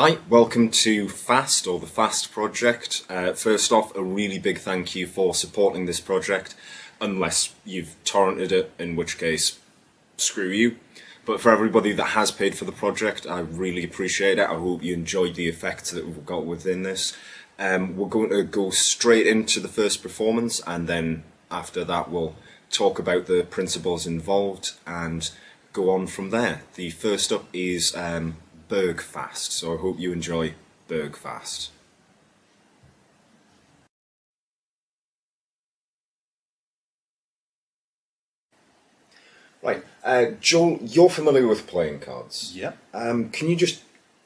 Hi, welcome to FAST, or the FAST project. First off, a really big thank you for supporting this project, unless you've torrented it, in which case, screw you. But for everybody that has paid for the project, I really appreciate it. I hope you enjoyed the effects that we've got within this. We're going to go straight into the first performance, and then after that we'll talk about the principles involved and go on from there. The first up is Bergfast, so I hope you enjoy Bergfast. Right, Joel, you're familiar with playing cards. Yeah. Can you just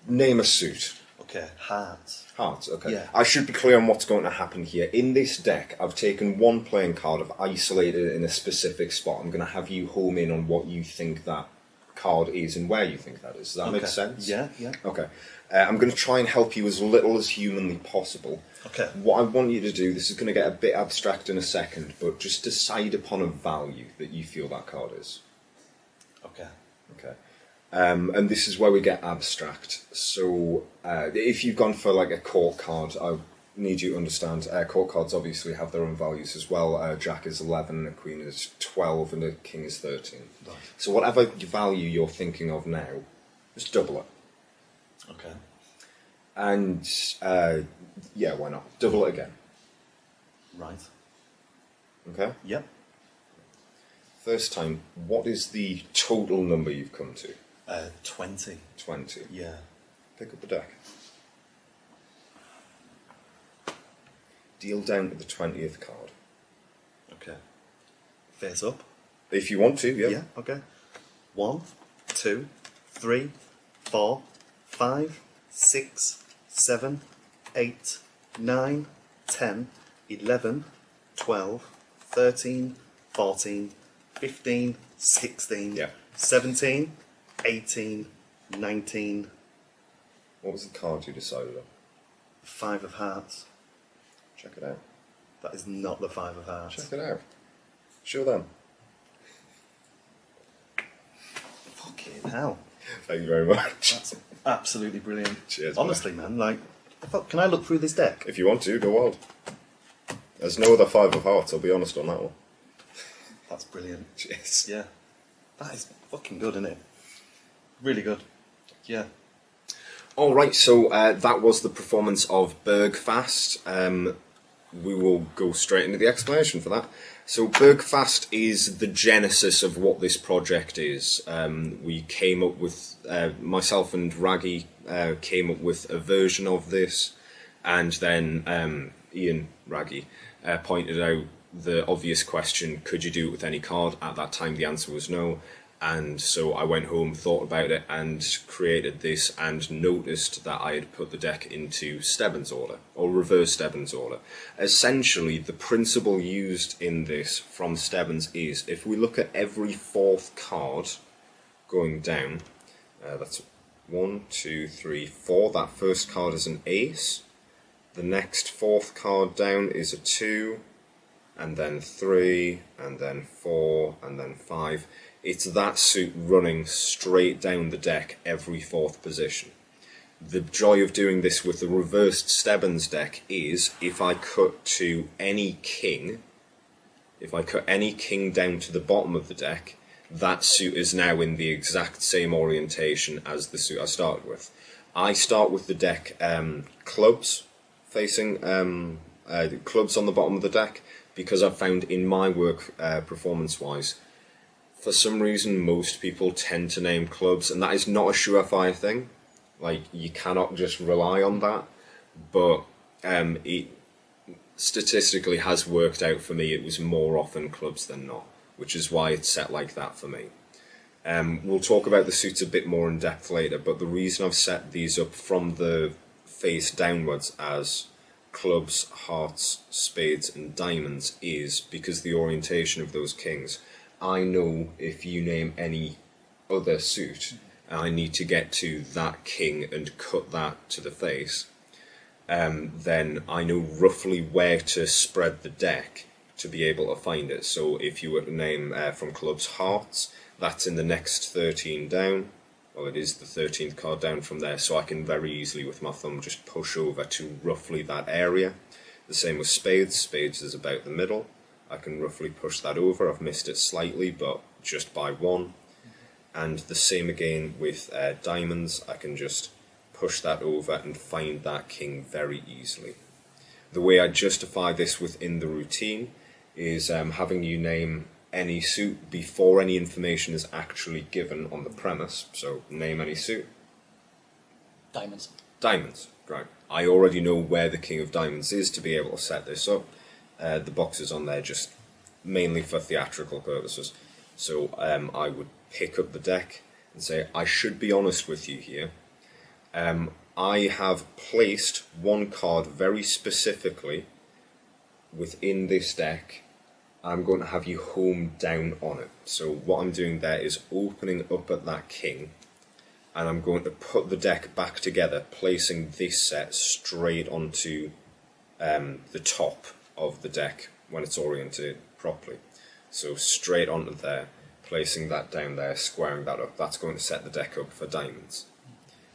name a suit? Okay, hearts. Hearts, okay. Yeah. I should be clear on what's going to happen here. In this deck, I've taken one playing card, I've isolated it in a specific spot. I'm going to have you home in on what you think that card is and where you think that is. Does that make sense? Yeah, yeah. Okay. I'm going to try and help you as little as humanly possible. Okay. What I want you to do, this is going to get a bit abstract in a second, but just decide upon a value that you feel that card is. Okay. Okay. And this is where we get abstract. So if you've gone for like a court card, I need you to understand court cards obviously have their own values as well. Jack is 11, a queen is 12, and a king is 13. Right. So whatever value you're thinking of now, just double it. Okay. And yeah, why not? Double it again. Right. Okay? Yep. First time, what is the total number you've come to? 20. 20. Yeah. Pick up the deck. Deal down to the 20th card. Okay. Face up. If you want to, yeah. Yeah, okay. 1, 2, 3, 4, 5, 6, 7, 8, 9, 10, 11, 12, 13, 14, 15, 16, Yeah. 17, 18, 19, What was the card you decided on? 5 of hearts. Check it out. That is not the 5 of hearts. Check it out. Show them. Fucking hell. Thank you very much. That's absolutely brilliant. Cheers, honestly, man, like, can I look through this deck? If you want to, go wild. There's no other 5 of hearts, I'll be honest on that one. That's brilliant. Cheers. Yeah. That is fucking good, isn't it? Really good. Yeah. Alright, so that was the performance of Bergfast. We will go straight into the explanation for that. So Bergfast is the genesis of what this project is. We came up with, myself and Raggy came up with a version of this, and then Ian Raggy pointed out the obvious question, could you do it with any card? At that time the answer was no. And so I went home, thought about it, and created this, and noticed that I had put the deck into Stebbins order, or reverse Stebbins order. Essentially, the principle used in this from Stebbins is, if we look at every 4th card going down, that's 1, 2, 3, 4, that first card is an ace, the next 4th card down is a 2, and then 3, and then 4, and then 5. It's that suit running straight down the deck every 4th position. The joy of doing this with the reversed Stebbins deck is, if I cut to any king, if I cut any king down to the bottom of the deck, that suit is now in the exact same orientation as the suit I started with. I start with the deck clubs, facing clubs on the bottom of the deck, because I've found in my work, performance-wise, for some reason most people tend to name clubs, and that is not a surefire thing. Like, you cannot just rely on that, but it statistically has worked out for me. It was more often clubs than not, which is why it's set like that for me. We'll talk about the suits a bit more in depth later, but the reason I've set these up from the face downwards as clubs, hearts, spades and diamonds is because the orientation of those kings. I know if you name any other suit, I need to get to that king and cut that to the face, then I know roughly where to spread the deck to be able to find it. So if you were to name from clubs hearts, that's in the next 13 down. well, it is the 13th card down from there, so I can very easily with my thumb just push over to roughly that area. The same with spades. Spades is about the middle. I can roughly push that over. I've missed it slightly, but just by one. And the same again with diamonds. I can just push that over and find that king very easily. The way I justify this within the routine is having you name any suit before any information is actually given on the premise. So name any suit. Diamonds. Diamonds, right. I already know where the king of diamonds is to be able to set this up. The boxes on there just mainly for theatrical purposes. So I would pick up the deck and say, I should be honest with you here. I have placed one card very specifically within this deck. I'm going to have you home down on it. So what I'm doing there is opening up at that king, and I'm going to put the deck back together, placing this set straight onto the top of the deck when it's oriented properly. So straight onto there, placing that down there, squaring that up. That's going to set the deck up for diamonds.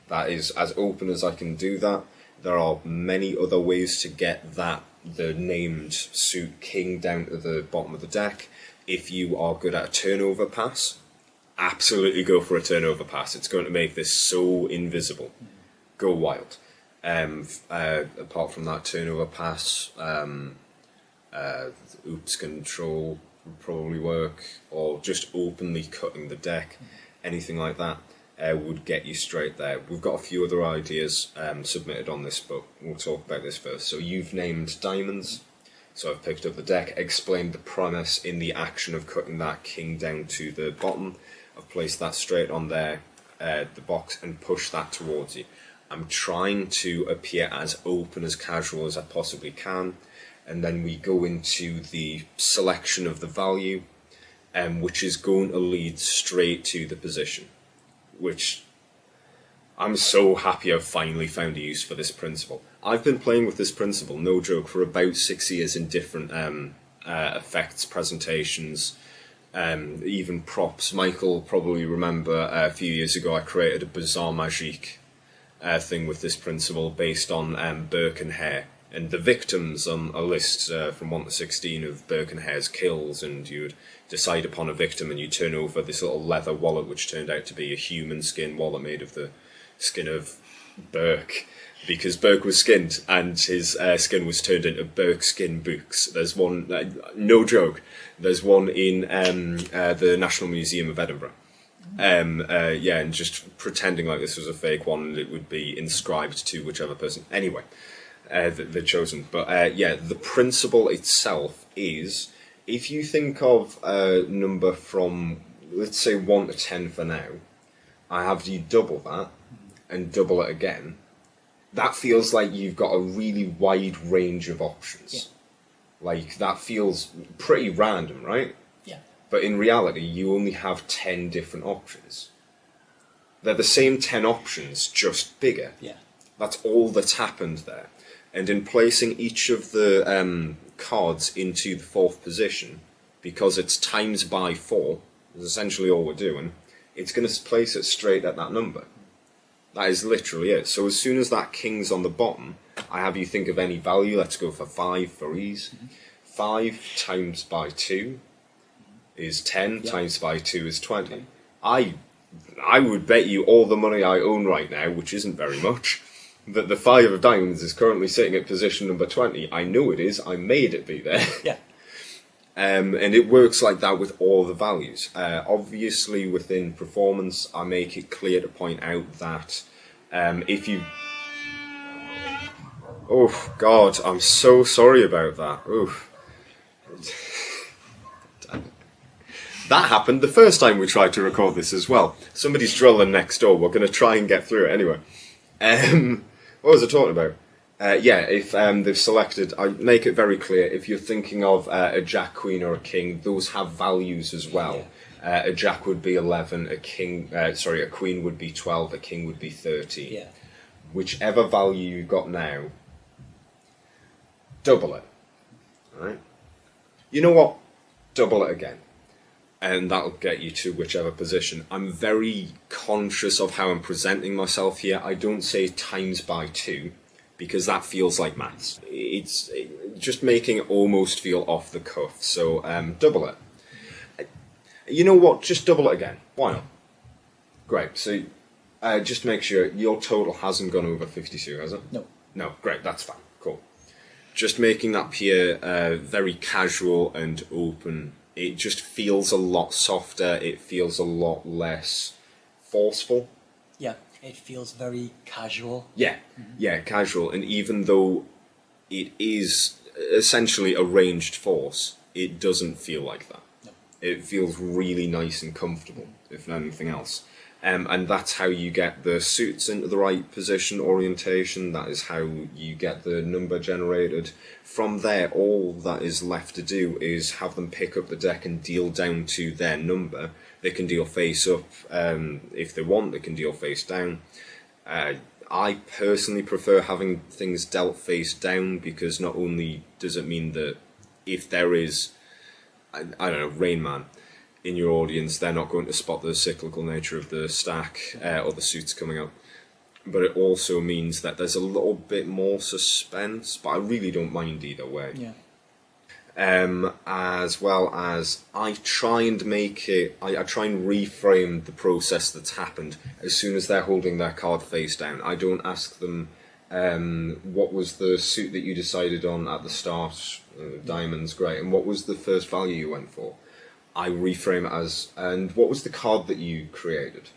That is as open as I can do that. There are many other ways to get the named suit king down to the bottom of the deck. If you are good at a turnover pass, absolutely go for a turnover pass. It's going to make this so invisible. Go wild. Apart from that turnover pass, oops control would probably work, or just openly cutting the deck, anything like that. Would get you straight there. We've got a few other ideas submitted on this, but we'll talk about this first. So you've named diamonds. So I've picked up the deck, explained the premise in the action of cutting that king down to the bottom. I've placed that straight on there, the box, and pushed that towards you. I'm trying to appear as open, as casual as I possibly can. And then we go into the selection of the value, which is going to lead straight to the position. Which I'm so happy I've finally found a use for this principle. I've been playing with this principle, no joke, for about 6 years in different effects, presentations, even props. Michael will probably remember a few years ago I created a Bizarre Magique thing with this principle based on Burke and Hare. And the victims on a list from 1 to 16 of Burke and Hare's kills, and you would decide upon a victim and you turn over this little leather wallet which turned out to be a human skin wallet made of the skin of Burke, because Burke was skinned and his skin was turned into Burke skin books. There's one, no joke, there's one in the National Museum of Edinburgh. Yeah, and just pretending like this was a fake one and it would be inscribed to whichever person. Anyway. They're chosen. But yeah, the principle itself is, if you think of a number from, let's say 1 to 10 for now, I have you double that and double it again. That feels like you've got a really wide range of options. Yeah. Like, that feels pretty random, right? Yeah. But in reality, you only have 10 different options. They're the same 10 options, just bigger. Yeah. That's all that's happened there. And in placing each of the cards into the 4th position, because it's times by 4, is essentially all we're doing, it's going to place it straight at that number. That is literally it. So as soon as that king's on the bottom, I have you think of any value. Let's go for 5 for ease. 5 times by 2 is 10, times by 2 is 20. I would bet you all the money I own right now, which isn't very much, that the 5 of diamonds is currently sitting at position number 20. I know it is. I made it be there. Yeah. And it works like that with all the values. Obviously, within performance, I make it clear to point out that if you... Oh, God, I'm so sorry about that. Oof. That happened the first time we tried to record this as well. Somebody's drilling next door. We're going to try and get through it anyway. What was I talking about? Yeah, if they've selected, I make it very clear, if you're thinking of a jack, queen or a king, those have values as well. Yeah. A jack would be 11, a queen would be 12, a king would be 13. Yeah. Whichever value you've got now, double it. Alright? You know what? Double it again. And that'll get you to whichever position. I'm very conscious of how I'm presenting myself here. I don't say times by 2 because that feels like maths. It's just making it almost feel off the cuff. So double it. You know what? Just double it again. Why not? Great. So just make sure your total hasn't gone over 52, has it? No. No. Great. That's fine. Cool. Just making that appear very casual and open. It just feels a lot softer. It feels a lot less forceful. Yeah, it feels very casual. Yeah, yeah, casual. And even though it is essentially a ranged force, it doesn't feel like that. No. It feels really nice and comfortable, if not anything else. And that's how you get the suits into the right position orientation. That is how you get the number generated. From there, all that is left to do is have them pick up the deck and deal down to their number. They can deal face up if they want. They can deal face down. I personally prefer having things dealt face down because not only does it mean that if there is, I don't know, Rain Man in your audience, they're not going to spot the cyclical nature of the stack or the suits coming up. But it also means that there's a little bit more suspense, but I really don't mind either way. Yeah. As well as I try and make it, I try and reframe the process that's happened as soon as they're holding their card face down. I don't ask them, what was the suit that you decided on at the start, diamonds, great, and what was the first value you went for? I reframe it as, and what was the card that you created?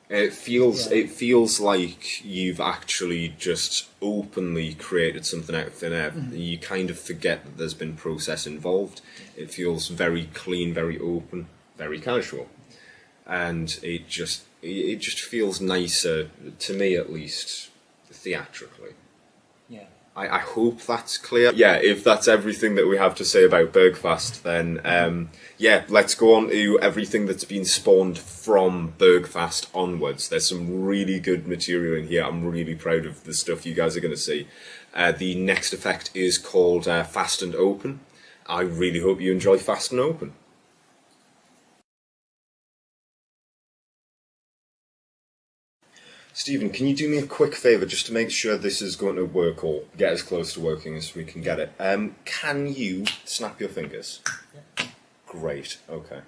It feels like you've actually just openly created something out of thin air. You kind of forget that there's been process involved. It feels very clean, very open, very casual, and it just feels nicer to me, at least theatrically. Yeah. I hope that's clear. Yeah, if that's everything that we have to say about Bergfast, then yeah, let's go on to everything that's been spawned from Bergfast onwards. There's some really good material in here. I'm really proud of the stuff you guys are going to see. The next effect is called Fast and Open. I really hope you enjoy Fast and Open. Stephen, can you do me a quick favour just to make sure this is going to work or get as close to working as we can get it? Can you snap your fingers? Yeah. Great, okay.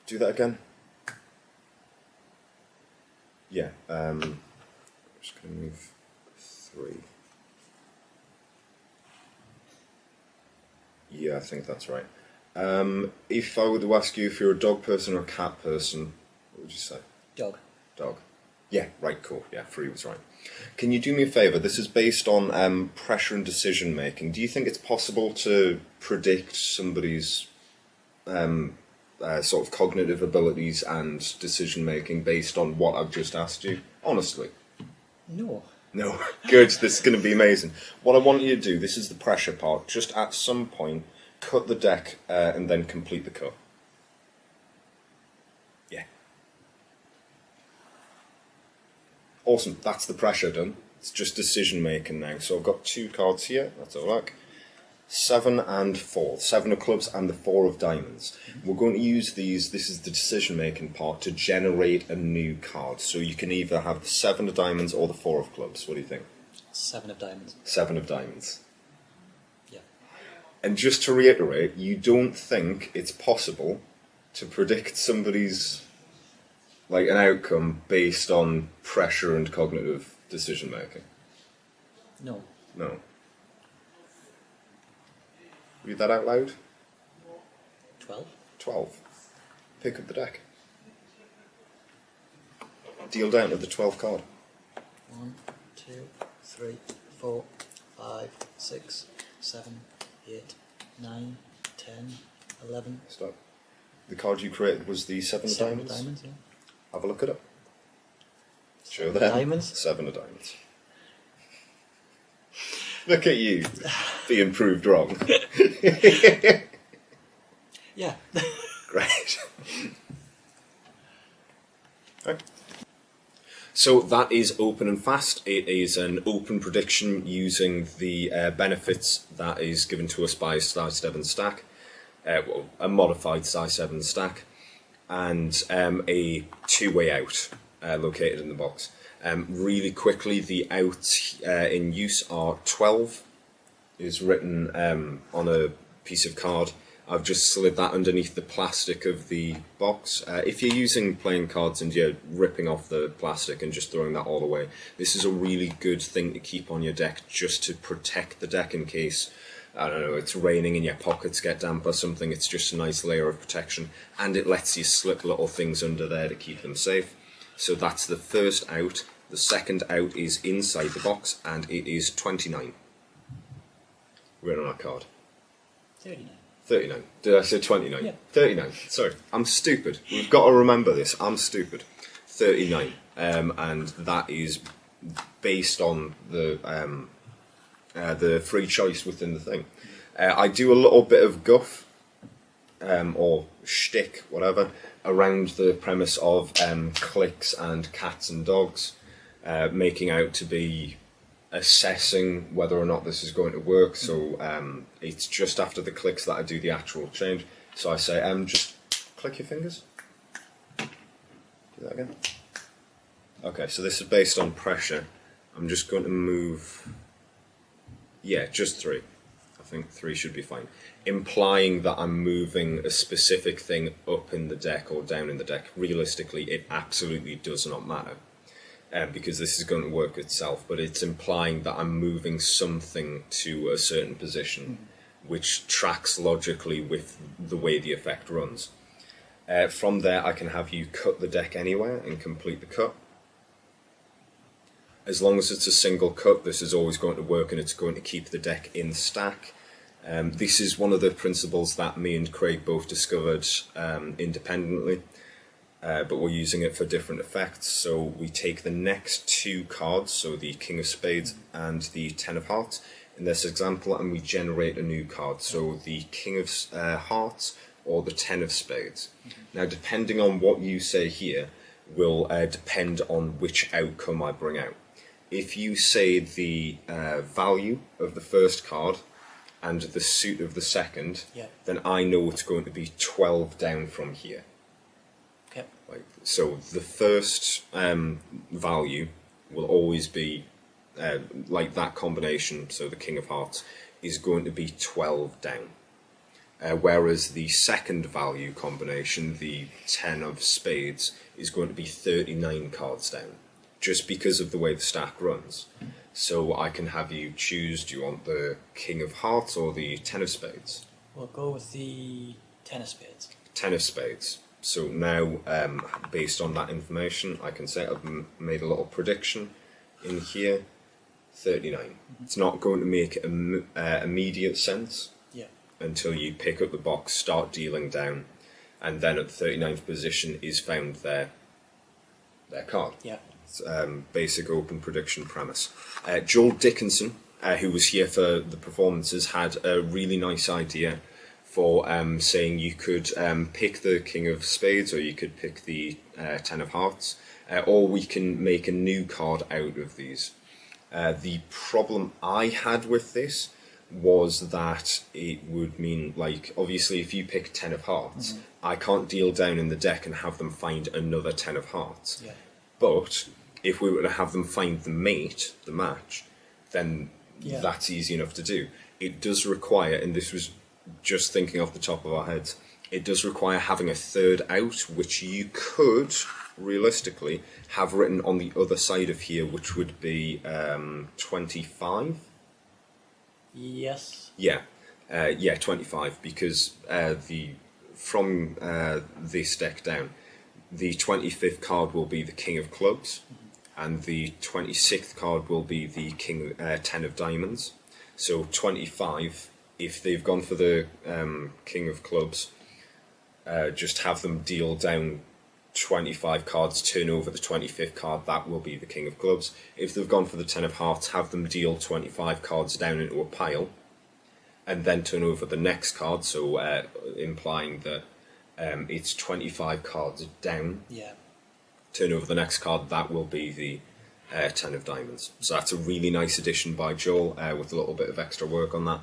Do that again. Yeah, I'm just going to move 3. Yeah, I think that's right. If I were to ask you if you're a dog person or a cat person, what would you say? Dog. Dog. Yeah, right, cool. Yeah, 3 was right. Can you do me a favour? This is based on pressure and decision making. Do you think it's possible to predict somebody's sort of cognitive abilities and decision making based on what I've just asked you? Honestly. No. No. Good, this is going to be amazing. What I want you to do, this is the pressure part, just at some point, cut the deck and then complete the cut. Yeah. Awesome, that's the pressure done. It's just decision making now. So I've got 2 cards here, that's all right. 7 and 4. 7 of clubs and the 4 of diamonds. We're going to use these, this is the decision making part, to generate a new card. So you can either have the 7 of diamonds or the 4 of clubs. What do you think? 7 of diamonds. 7 of diamonds. Yeah. And just to reiterate, you don't think it's possible to predict somebody's like an outcome based on pressure and cognitive decision making? No. No. Read that out loud. 12. 12. Pick up the deck. Deal down to the 12 card. 1, 2, 3, 4, 5, 6, 7, 8, 9, 10, 11. Stop. The card you created was the 7 of 7 diamonds? of diamonds, yeah. Have a look at it. Show 7 of them. diamonds. 7 of diamonds. Look at you, being proved wrong. Yeah. Great. Okay. So that is open and fast. It is an open prediction using the benefits that is given to us by Size 7 stack. Well, a modified Size 7 stack. and a two-way out located in the box. Really quickly, the outs in use are 12, is written on a piece of card. I've just slid that underneath the plastic of the box. If you're using playing cards and you're ripping off the plastic and just throwing that all away, this is a really good thing to keep on your deck just to protect the deck in case, I don't know, it's raining and your pockets get damp or something. It's just a nice layer of protection, and it lets you slip little things under there to keep them safe. So that's the first out. The second out is inside the box, and it is 29. Written on our card. 39. 39. Did I say 29? Yeah. 39. Sorry, I'm stupid. We've got to remember this. I'm stupid. 39. And that is based on the free choice within the thing. I do a little bit of guff, or shtick, whatever, around the premise of clicks and cats and dogs, making out to be assessing whether or not this is going to work. So it's just after the clicks that I do the actual change. So I say, just click your fingers. Do that again. Okay, so this is based on pressure. I'm just going to move, yeah, just 3. I think 3 should be fine. Implying that I'm moving a specific thing up in the deck or down in the deck. Realistically, it absolutely does not matter. Because this is going to work itself, but it's implying that I'm moving something to a certain position, which tracks logically with the way the effect runs. From there, I can have you cut the deck anywhere and complete the cut. As long as it's a single cut, this is always going to work, and it's going to keep the deck in the stack. This is one of the principles that me and Craig both discovered independently. But we're using it for different effects. So we take the next 2 cards, so the King of Spades and the Ten of Hearts, in this example, and we generate a new card. So the King of Hearts or the Ten of Spades. Now, depending on what you say here, will depend on which outcome I bring out. If you say the value of the first card and the suit of the second, Yeah. then I know it's going to be 12 down from here. Okay. So the first value will always be like that combination, so the King of Hearts is going to be 12 down. Whereas the second value combination, the Ten of Spades, is going to be 39 cards down, just because of the way the stack runs. So I can have you choose, do you want the King of Hearts or the Ten of Spades? We'll go with the Ten of Spades. Ten of Spades. So now, based on that information, I can say I've made a little prediction in here, 39. It's not going to make immediate sense until you pick up the box, start dealing down, and then at the 39th position is found their card. Yeah. It's, basic open prediction premise. Joel Dickinson, who was here for the performances, had a really nice idea for saying you could pick the King of Spades, or you could pick the Ten of Hearts, or we can make a new card out of these. The problem I had with this was that it would mean, like, obviously if you pick Ten of Hearts, I can't deal down in the deck and have them find another Ten of Hearts. Yeah. But if we were to have them find the mate, the match, then Yeah. that's easy enough to do. It does require, and this was just thinking off the top of our heads, it does require having a third out, which you could realistically have written on the other side of here, which would be 25. Yes. Yeah, 25, because from this deck down, the 25th card will be the King of Clubs, and the 26th card will be the Ten of Diamonds. So 25. If they've gone for the King of Clubs, just have them deal down 25 cards, turn over the 25th card, that will be the King of Clubs. If they've gone for the Ten of Hearts, have them deal 25 cards down into a pile, and then turn over the next card, so implying that it's 25 cards down. Yeah. Turn over the next card, that will be the Ten of Diamonds. So that's a really nice addition by Joel, with a little bit of extra work on that.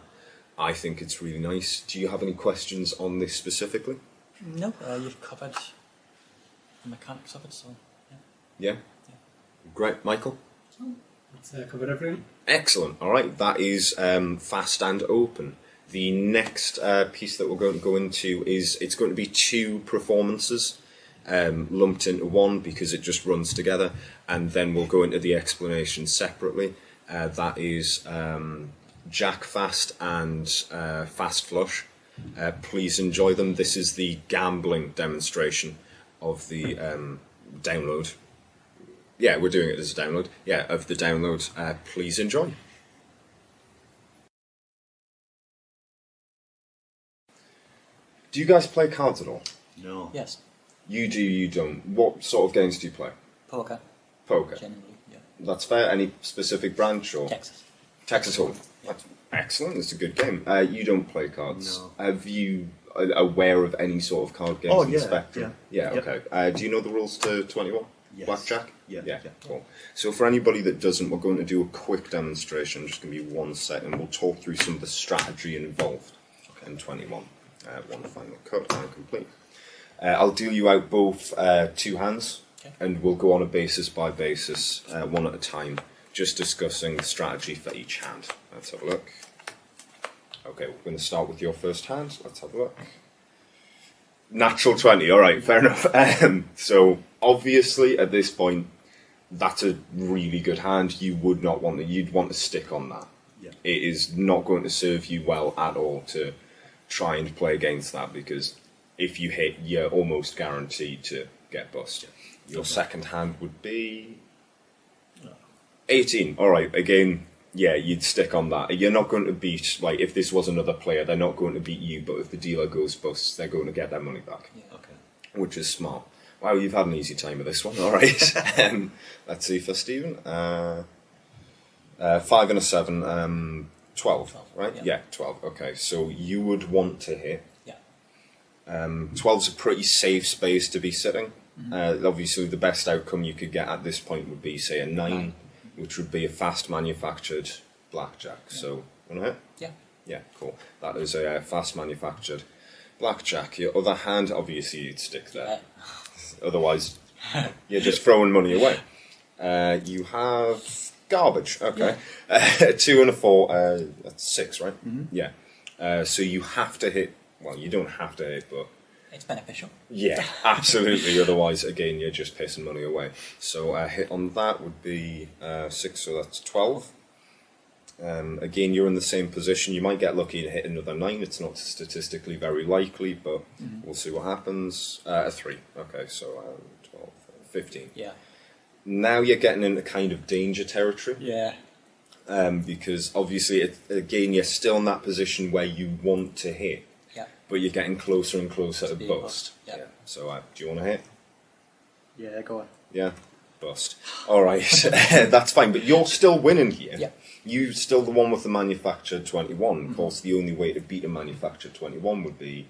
I think it's really nice. Do you have any questions on this specifically? No, you've covered the mechanics of it. So yeah. Yeah? Great. Michael? It's covered everything. Excellent. All right, that is fast and open. The next piece that we're going to go into is it's going to be two performances lumped into one because it just runs together, and then we'll go into the explanation separately. That is Jack Fast and Fast Flush. Please enjoy them. This is the gambling demonstration of the download. Yeah, we're doing it as a download. Yeah, of the download. Please enjoy. Do you guys play cards at all? No. Yes, You do, you don't. What sort of games do you play? poker Poker. generally. Yeah, That's fair. Any specific branch or? Texas. Texas Hold'em. That's excellent. It's a good game. You don't play cards. No. Have you aware of any sort of card games Oh, in the yeah, spectrum? Yeah. Yep. Okay. Do you know the rules to 21? Yes. Blackjack? Yeah. Yeah, cool. So for anybody that doesn't, we're going to do a quick demonstration. Just going to be 1 second. We'll talk through some of the strategy involved in 21. One final cut and complete. I'll deal you out both two hands, Okay. and we'll go on a basis by basis, one at a time, just discussing the strategy for each hand. Let's have a look. Okay, we're going to start with your first hand. Let's have a look. Natural 20, alright, fair enough. So, obviously, at this point, that's a really good hand. You would not want to, you'd want to stick on that. Yeah. It is not going to serve you well at all to try and play against that, because if you hit, you're almost guaranteed to get bust. Your second hand would be 18. Alright, again, yeah, you'd stick on that. You're not going to beat, like, if this was another player, they're not going to beat you, but if the dealer goes bust, they're going to get their money back, Yeah. Okay. which is smart. Wow, you've had an easy time with this one, alright. Let's see for Stephen. 5 and a 7, 12, 12, right? yeah. Yeah, 12, okay. So you would want to hit. Yeah. 12's a pretty safe space to be sitting. Obviously, the best outcome you could get at this point would be, say, a 9, which would be a fast manufactured blackjack. So, want to hit? Yeah. Yeah, cool. That is a fast manufactured blackjack. Your other hand, obviously, you'd stick there. Otherwise, you're just throwing money away. You have garbage. Okay. 2 and a 4, that's 6, right? Yeah. So you have to hit, well, you don't have to hit, but It's beneficial. yeah, absolutely. Otherwise, again, you're just pissing money away. So a hit on that would be 6, so that's 12. Again, you're in the same position. You might get lucky and hit another 9. It's not statistically very likely, but we'll see what happens. A 3. Okay, so 12, 15. Yeah. Now you're getting into kind of danger territory. Yeah. Because obviously, again, you're still in that position where you want to hit, Yeah. but you're getting closer and closer to being bust. bust, yeah. So do you want to hit? Yeah, go on. Yeah, bust. All right, that's fine. But you're still winning here. Yeah. You're still the one with the manufactured 21. Of course, the only way to beat a manufactured 21 would be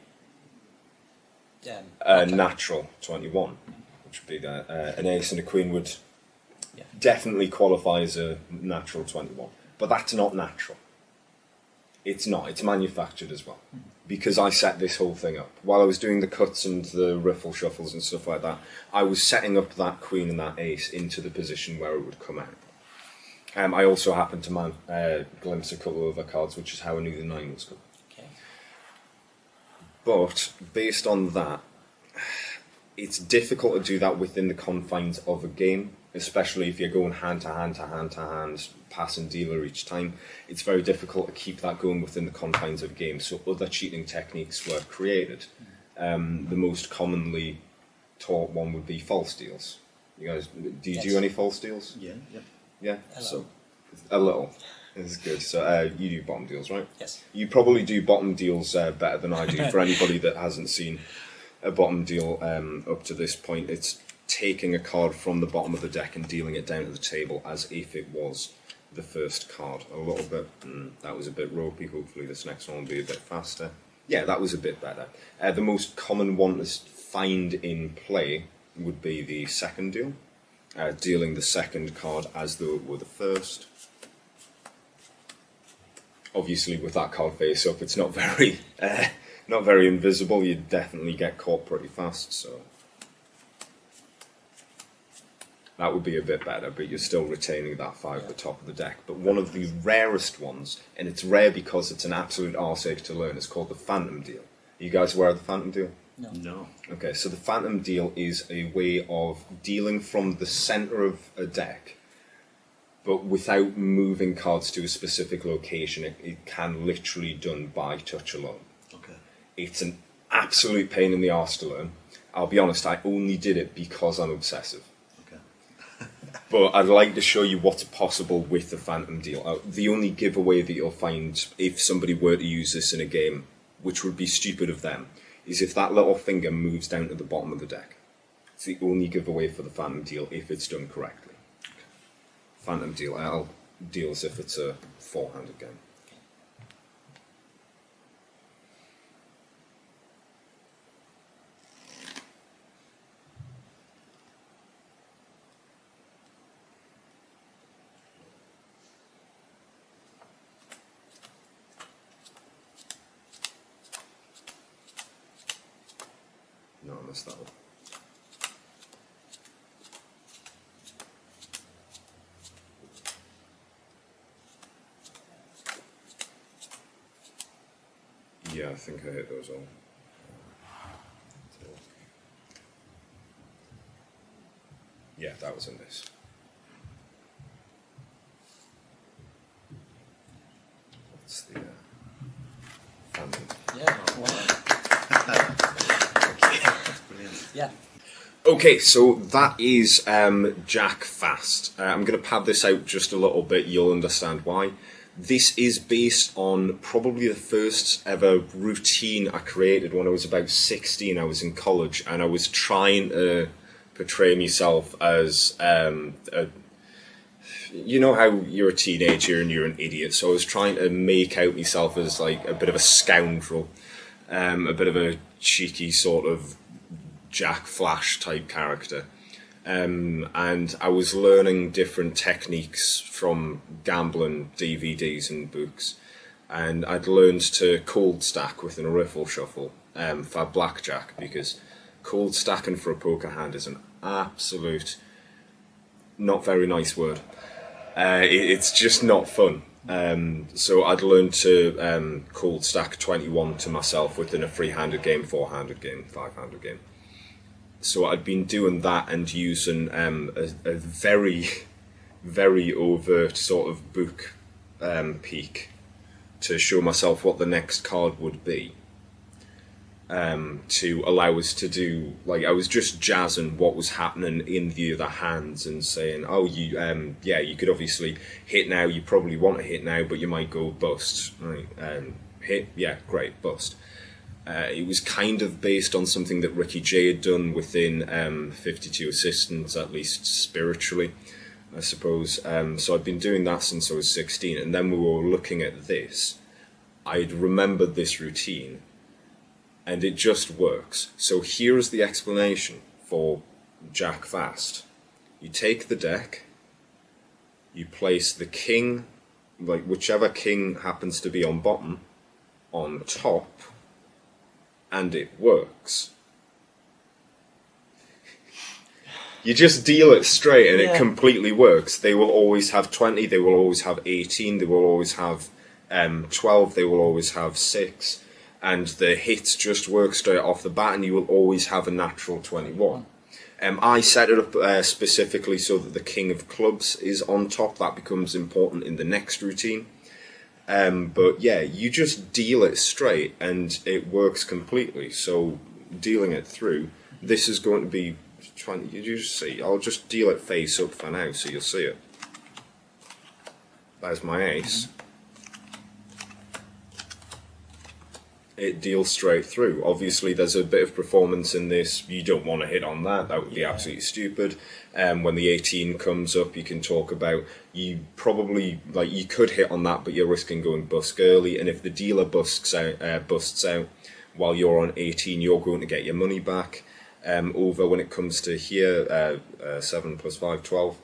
a Okay. natural 21, which would be an ace and a queen would Yeah. definitely qualify as a natural 21. But that's not natural. It's not. It's manufactured as well. Because I set this whole thing up. While I was doing the cuts and the riffle shuffles and stuff like that, I was setting up that queen and that ace into the position where it would come out. I also happened to glimpse a couple of other cards, which is how I knew the 9 was coming. Okay. But based on that, it's difficult to do that within the confines of a game, especially if you're going hand to hand to hand to hand, pass and dealer each time. It's very difficult to keep that going within the confines of a game. So other cheating techniques were created. The most commonly taught one would be false deals. You guys, do you do Yes. any false deals? Yeah, yeah. Yeah. A So little. a little. It's good. So you do bottom deals, right? Yes. You probably do bottom deals better than I do. For anybody that hasn't seen a bottom deal up to this point, it's taking a card from the bottom of the deck and dealing it down to the table as if it was the first card. A little bit, that was a bit ropey. Hopefully this next one will be a bit faster. Yeah, that was a bit better. The most common one to find in play would be the second deal. Dealing the second card as though it were the first. Obviously, with that card face up, it's not very, not very invisible. You'd definitely get caught pretty fast. So, That would be a bit better, but you're still retaining that 5 at the top of the deck. But one of the rarest ones, and it's rare because it's an absolute arseache to learn, is called the Phantom Deal. Are you guys aware of the Phantom Deal? No. Okay, so the Phantom Deal is a way of dealing from the centre of a deck, but without moving cards to a specific location. It can literally done by touch alone. Okay. It's an absolute pain in the arse to learn. I'll be honest, I only did it because I'm obsessive. Okay. But I'd like to show you what's possible with the Phantom Deal. The only giveaway that you'll find if somebody were to use this in a game, which would be stupid of them, is if that little finger moves down to the bottom of the deck. It's the only giveaway for the Phantom Deal if it's done correctly. Phantom Deal, I'll deal as if it's a 4-handed game. No, I missed that one. Yeah, I think I hit those all. Yeah, that was in this. That's the Phantom. Yeah. Well, Brilliant. yeah. Okay, so that is Jack Fast. I'm going to pad this out just a little bit, you'll understand why. This is based on probably the first ever routine I created when I was about 16. I was in college and I was trying to portray myself as, you know how you're a teenager and you're an idiot, so I was trying to make out myself as like a bit of a scoundrel, a bit of a cheeky sort of Jack Flash type character. And I was learning different techniques from gambling DVDs and books, and I'd learned to cold stack with a riffle shuffle for blackjack, because cold stacking for a poker hand is an absolute not very nice word. It's just not fun. So I'd learned to cold stack 21 to myself within a 3-handed game, 4-handed game, 5-handed game. So I'd been doing that and using a very, very overt sort of book peek to show myself what the next card would be. To allow us to do, like, I was just jazzing what was happening in the other hands and saying, oh, yeah, you could obviously hit now, you probably want to hit now, but you might go bust, right? Hit, yeah, great, bust. It was kind of based on something that Ricky Jay had done within 52 Assistants, at least spiritually, I suppose. So I'd been doing that since I was 16, and then we were looking at this. I'd remembered this routine, and it just works. So here's the explanation for Jack Fast. You take the deck, you place the king, like whichever king happens to be on bottom, on top, and it works. You just deal it straight and it completely works. They will always have 20, they will always have 18, they will always have 12, they will always have 6, and the hits just work straight off the bat, and you will always have a natural 21. I set it up specifically so that the king of clubs is on top. That becomes important in the next routine. But yeah, you just deal it straight and it works completely. So dealing it through, this is going to be you just see. I'll just deal it face up for now, so you'll see it. There's my ace. It deals straight through. Obviously, there's a bit of performance in this. You don't want to hit on that. That would be absolutely stupid. When the 18 comes up, you can talk about, you probably, like, you could hit on that, but you're risking going busk early. And if the dealer busts out while you're on 18, you're going to get your money back. Over when it comes to here, 7 plus 5, 12.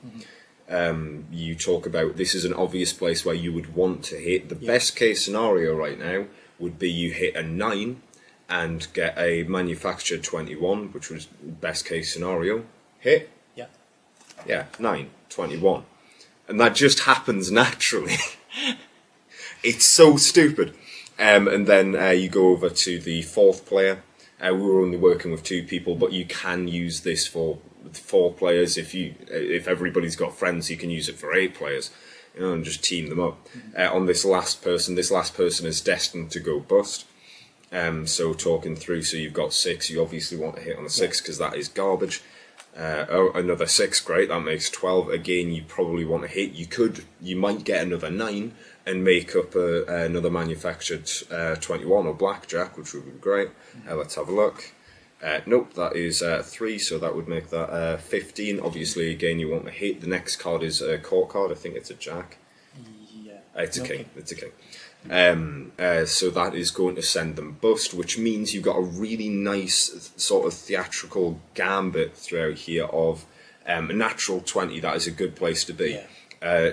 You talk about, this is an obvious place where you would want to hit. The best case scenario right now would be you hit a 9 and get a manufactured 21, which was best case scenario. Hit. Yeah. Yeah, 9, 21. And that just happens naturally. It's so stupid. And then you go over to the fourth player. We were only working with 2 people, but you can use this for 4 players. If everybody's got friends, you can use it for 8 players, and just team them up. On this last person is destined to go bust. So talking through, so you've got 6. You obviously want to hit on a 6 because that is garbage. Another 6, great. That makes 12. Again, you probably want to hit. You might get another 9 and make up another manufactured 21 or blackjack, which would be great. Let's have a look. Nope, that is 3, so that would make that 15. Obviously, again, you want to hit. The next card is a court card. I think it's a jack. Yeah. It's a Okay. king. It's a king. So that is going to send them bust, which means you've got a really nice sort of theatrical gambit throughout here of a natural 20. That is a good place to be. Yeah.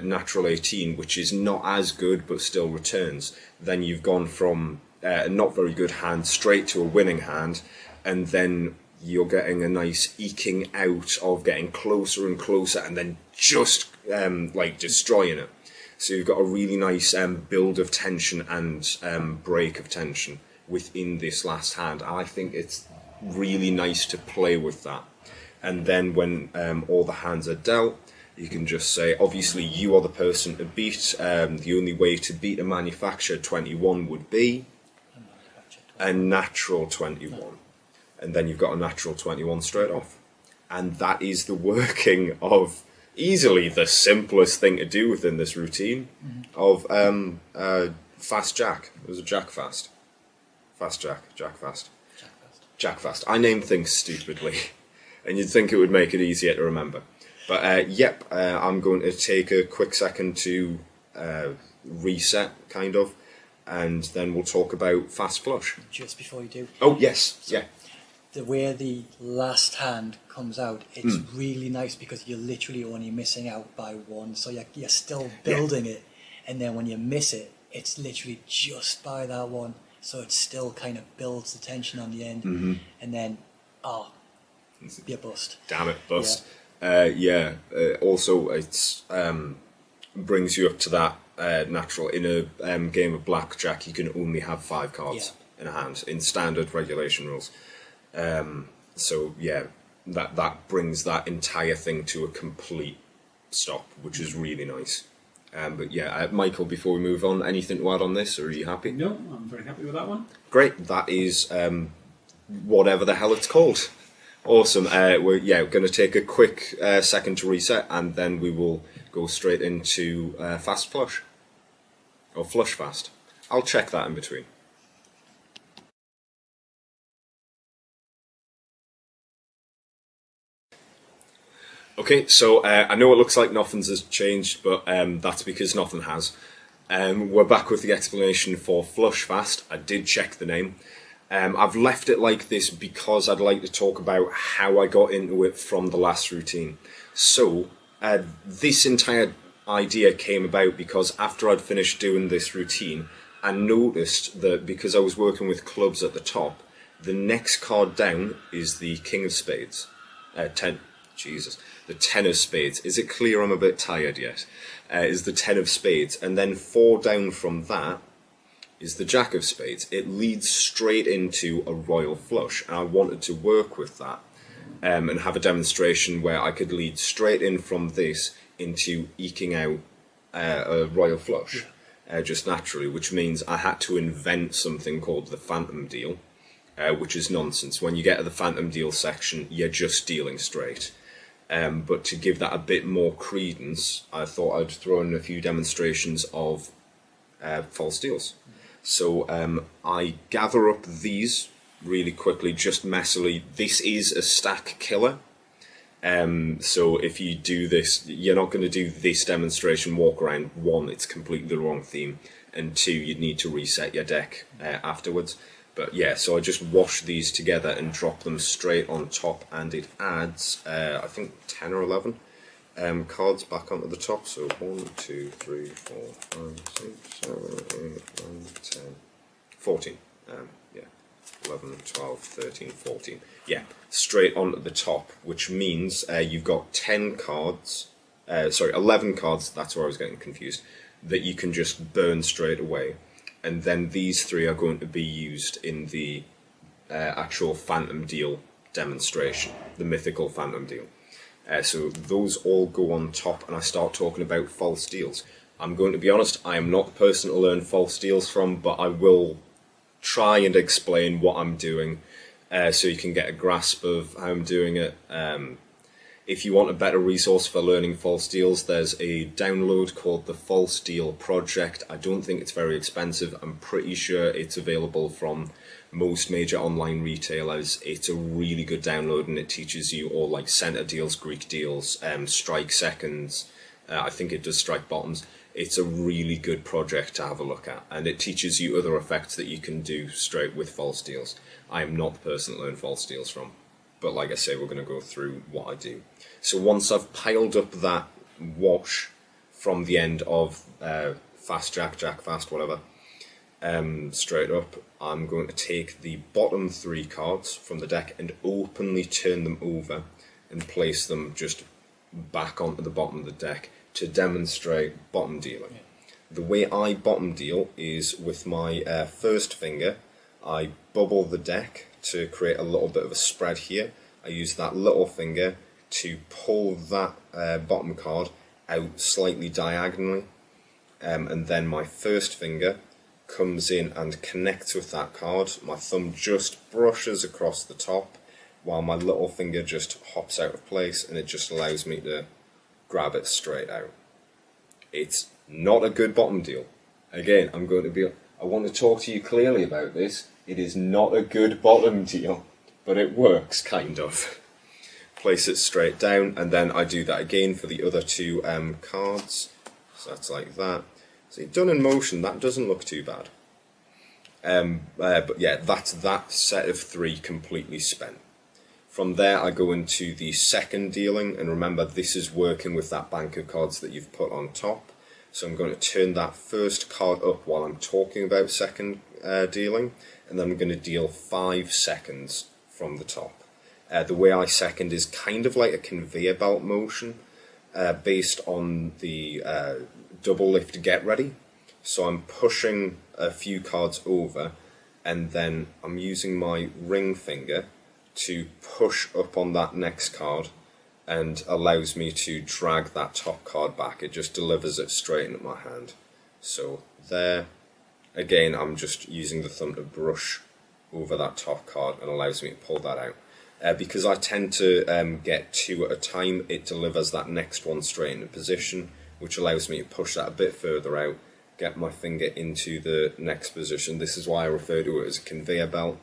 Natural 18, which is not as good but still returns. Then you've gone from a not very good hand straight to a winning hand, and then you're getting a nice eking out of getting closer and closer, and then just like destroying it. So you've got a really nice build of tension and break of tension within this last hand. I think it's really nice to play with that. And then when all the hands are dealt, you can just say, obviously you are the person to beat. The only way to beat a manufactured 21 would be a natural 21. And then you've got a natural 21 straight off. And that is the working of easily the simplest thing to do within this routine of fast jack. It was a jack fast. Fast jack, jack fast. Jack fast. I name things stupidly, and you'd think it would make it easier to remember. But I'm going to take a quick second to reset, kind of, and then we'll talk about fast flush. Just before you do, Oh, yes, yeah. the way the last hand comes out, it's really nice because you're literally only missing out by 1, so you're still building it, and then when you miss it, it's literally just by that 1, so it still kind of builds the tension on the end, and then, you bust. Damn it, bust. Also, it's brings you up to that natural. In a game of blackjack, you can only have 5 cards in a hand in standard regulation rules. That brings that entire thing to a complete stop, which is really nice. Michael, before we move on, anything to add on this, or are you happy? No, I'm very happy with that one. Great, that is whatever the hell it's called. Awesome. We're going to take a quick second to reset, and then we will go straight into fast flush. Or flush fast. I'll check that in between. Okay, so I know it looks like nothing's has changed, but that's because nothing has. We're back with the explanation for flush fast. I did check the name. I've left it like this because I'd like to talk about how I got into it from the last routine. So, this entire idea came about because after I'd finished doing this routine, I noticed that because I was working with clubs at the top, the next card down is the King of Spades. The 10 of Spades. Is it clear I'm a bit tired yet? Is the 10 of Spades. And then 4 down from that is the Jack of Spades. It leads straight into a royal flush, and I wanted to work with that and have a demonstration where I could lead straight in from this into eking out a royal flush, just naturally, which means I had to invent something called the Phantom Deal, which is nonsense. When you get to the Phantom Deal section, you're just dealing straight. But to give that a bit more credence, I thought I'd throw in a few demonstrations of false deals. So I gather up these really quickly, just messily. This is a stack killer. So if you do this, you're not going to do this demonstration walk around. 1, it's completely the wrong theme, and 2, you'd need to reset your deck afterwards. But yeah, so I just wash these together and drop them straight on top, and it adds, I think, 10 or 11 cards back onto the top. So 1, 2, 3, 4, 5, 6, 7, 8, 9, 10, 14. 11, 12, 13, 14. Yeah, straight onto the top, which means you've got 10 cards, 11 cards, that's where I was getting confused, that you can just burn straight away. And then these 3 are going to be used in the actual Phantom Deal demonstration, the mythical Phantom Deal. So those all go on top, and I start talking about false deals. I'm going to be honest, I am not the person to learn false deals from, but I will try and explain what I'm doing so you can get a grasp of how I'm doing it. If you want a better resource for learning false deals, there's a download called the False Deal Project. I don't think it's very expensive. I'm pretty sure it's available from most major online retailers. It's a really good download, and it teaches you all like center deals, Greek deals, strike seconds. I think it does strike bottoms. It's a really good project to have a look at, and it teaches you other effects that you can do straight with false deals. I am not the person to learn false deals from, but like I say, we're going to go through what I do. So once I've piled up that wash from the end of fast jack, jack fast, whatever, straight up, I'm going to take the bottom 3 cards from the deck and openly turn them over and place them just back onto the bottom of the deck to demonstrate bottom dealing. The way I bottom deal is with my first finger. I bubble the deck to create a little bit of a spread here. I use that little finger to pull that bottom card out slightly diagonally, and then my first finger comes in and connects with that card. My thumb just brushes across the top while my little finger just hops out of place, and it just allows me to grab it straight out. It's not a good bottom deal. Again, I want to talk to you clearly about this. It is not a good bottom deal, but it works, kind of. Place it straight down, and then I do that again for the other 2 cards. So that's like that. See, done in motion, that doesn't look too bad. But yeah, that's that set of 3 completely spent. From there, I go into the second dealing, and remember, this is working with that bank of cards that you've put on top. So I'm going to turn that first card up while I'm talking about second dealing, and then I'm going to deal 5 seconds from the top. The way I second is kind of like a conveyor belt motion, based on the double lift get ready. So I'm pushing a few cards over, and then I'm using my ring finger to push up on that next card, and allows me to drag that top card back. It just delivers it straight into my hand. So there, again, I'm just using the thumb to brush over that top card and allows me to pull that out. Because I tend to get 2 at a time, it delivers that next one straight into position, which allows me to push that a bit further out, get my finger into the next position. This is why I refer to it as a conveyor belt,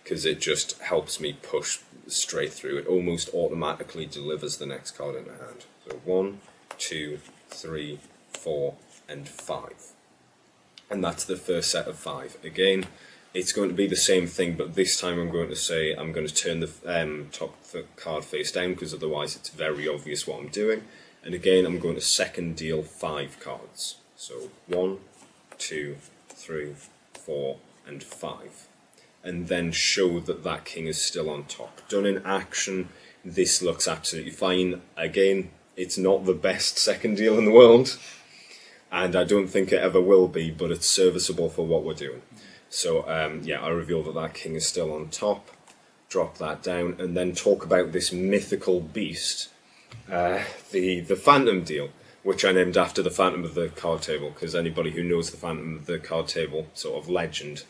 because it just helps me push straight through. It almost automatically delivers the next card in the hand. So 1, 2, 3, 4, and 5. And that's the first set of 5. Again, it's going to be the same thing, but this time I'm going to turn the top card face down, because otherwise it's very obvious what I'm doing. And again, I'm going to second deal 5 cards. So 1, 2, 3, 4, and 5. And then show that that king is still on top. Done in action, this looks absolutely fine. Again, it's not the best second deal in the world, and I don't think it ever will be, but it's serviceable for what we're doing. So yeah, I reveal that that king is still on top, drop that down, and then talk about this mythical beast, the Phantom Deal, which I named after the Phantom of the card table, because anybody who knows the Phantom of the card table sort of legend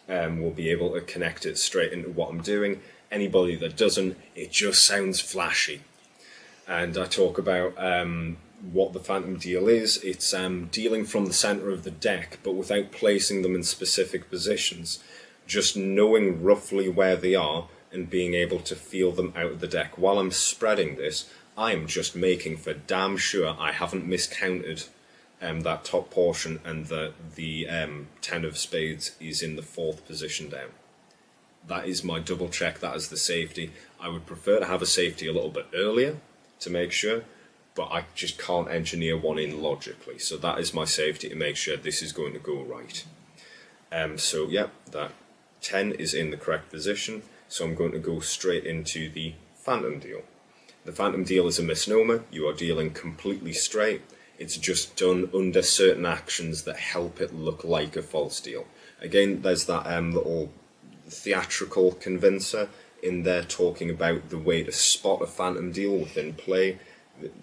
will be able to connect it straight into what I'm doing. Anybody that doesn't, it just sounds flashy. And I talk about what the Phantom Deal is. It's dealing from the centre of the deck, but without placing them in specific positions. Just knowing roughly where they are and being able to feel them out of the deck. While I'm spreading this, I am just making for damn sure I haven't miscounted that top portion, and the 10 of spades is in the 4th position down. That is my double check, that is the safety. I would prefer to have a safety a little bit earlier to make sure, but I just can't engineer one in logically. So that is my safety to make sure this is going to go right. So yeah, that 10 is in the correct position, so I'm going to go straight into the phantom deal. The phantom deal is a misnomer. You are dealing completely straight. It's just done under certain actions that help it look like a false deal. Again, there's that little theatrical convincer in there talking about the way to spot a phantom deal within play. It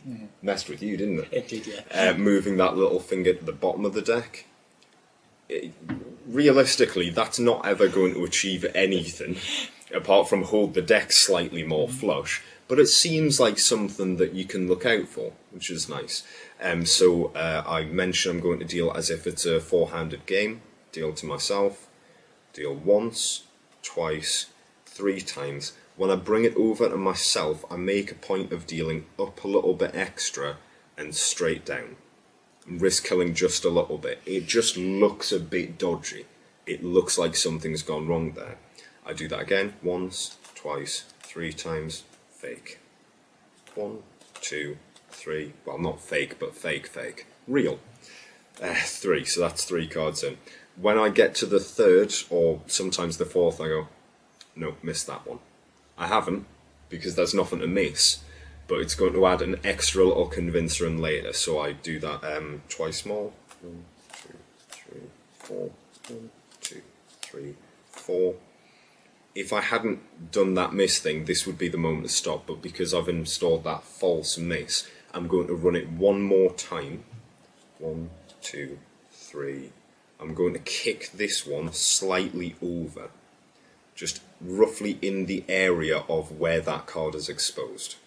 messed with you, didn't it? It did, yeah. Moving that little finger to the bottom of the deck. Realistically, that's not ever going to achieve anything apart from hold the deck slightly more flush. But it seems like something that you can look out for, which is nice. So I mentioned I'm going to deal as if it's a four-handed game. Deal to myself. Deal once, twice, 3 times. When I bring it over to myself, I make a point of dealing up a little bit extra and straight down. Risk killing just a little bit. It just looks a bit dodgy. It looks like something's gone wrong there. I do that again. Once, twice, 3 times. Fake. 1, 2, 3. Well, not fake, but fake. Real. 3. So that's 3 cards in. When I get to the 3rd, or sometimes the 4th, I go, no, missed that one. I haven't, because there's nothing to miss. But it's going to add an extra little convincer in later, so I do that twice more. 1, 2, 3, 4. 1, 2, 3, 4. If I hadn't done that miss thing, this would be the moment to stop. But because I've installed that false miss, I'm going to run it one more time. 1, 2, 3. I'm going to kick this one slightly over, just roughly in the area of where that card is exposed.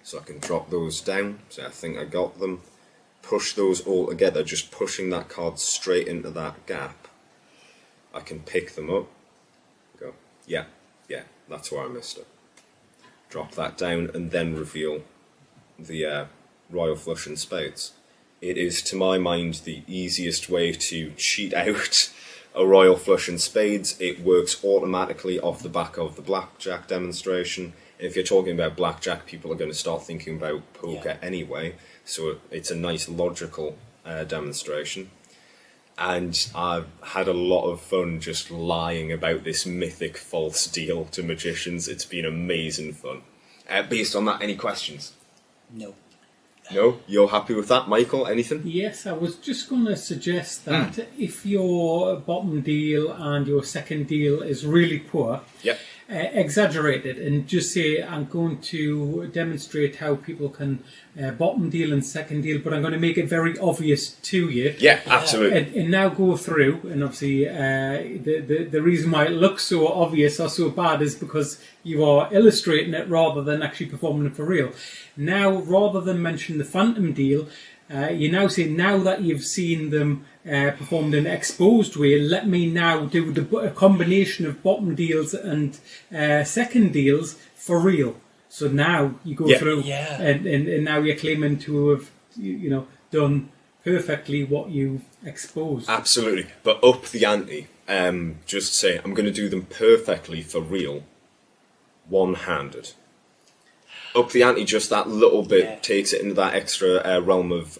So I can drop those down, so I think I got them. Push those all together, just pushing that card straight into that gap. I can pick them up. Go, yeah, that's where I missed it. Drop that down and then reveal the Royal Flush and Spades. It is, to my mind, the easiest way to cheat out a Royal Flush and Spades. It works automatically off the back of the Blackjack demonstration. If you're talking about Blackjack, people are going to start thinking about poker anyway, so it's a nice logical demonstration. And I've had a lot of fun just lying about this mythic false deal to magicians. It's been amazing fun. Based on that, any questions? No. No? You're happy with that, Michael? Anything? Yes, I was just going to suggest that if your bottom deal and your second deal is really poor, Yep. Exaggerate it and just say, I'm going to demonstrate how people can bottom deal and second deal, but I'm going to make it very obvious to you. Yeah, absolutely. And now go through, and obviously the reason why it looks so obvious or so bad is because you are illustrating it rather than actually performing it for real. Now, rather than mention the phantom deal, you now say, now that you've seen them performed in an exposed way, let me now do a combination of bottom deals and second deals for real. So now you go through, and now you're claiming to have done perfectly what you've exposed. Absolutely. But up the ante. Just say, I'm going to do them perfectly for real, one-handed. Up the ante just that little bit takes it into that extra realm of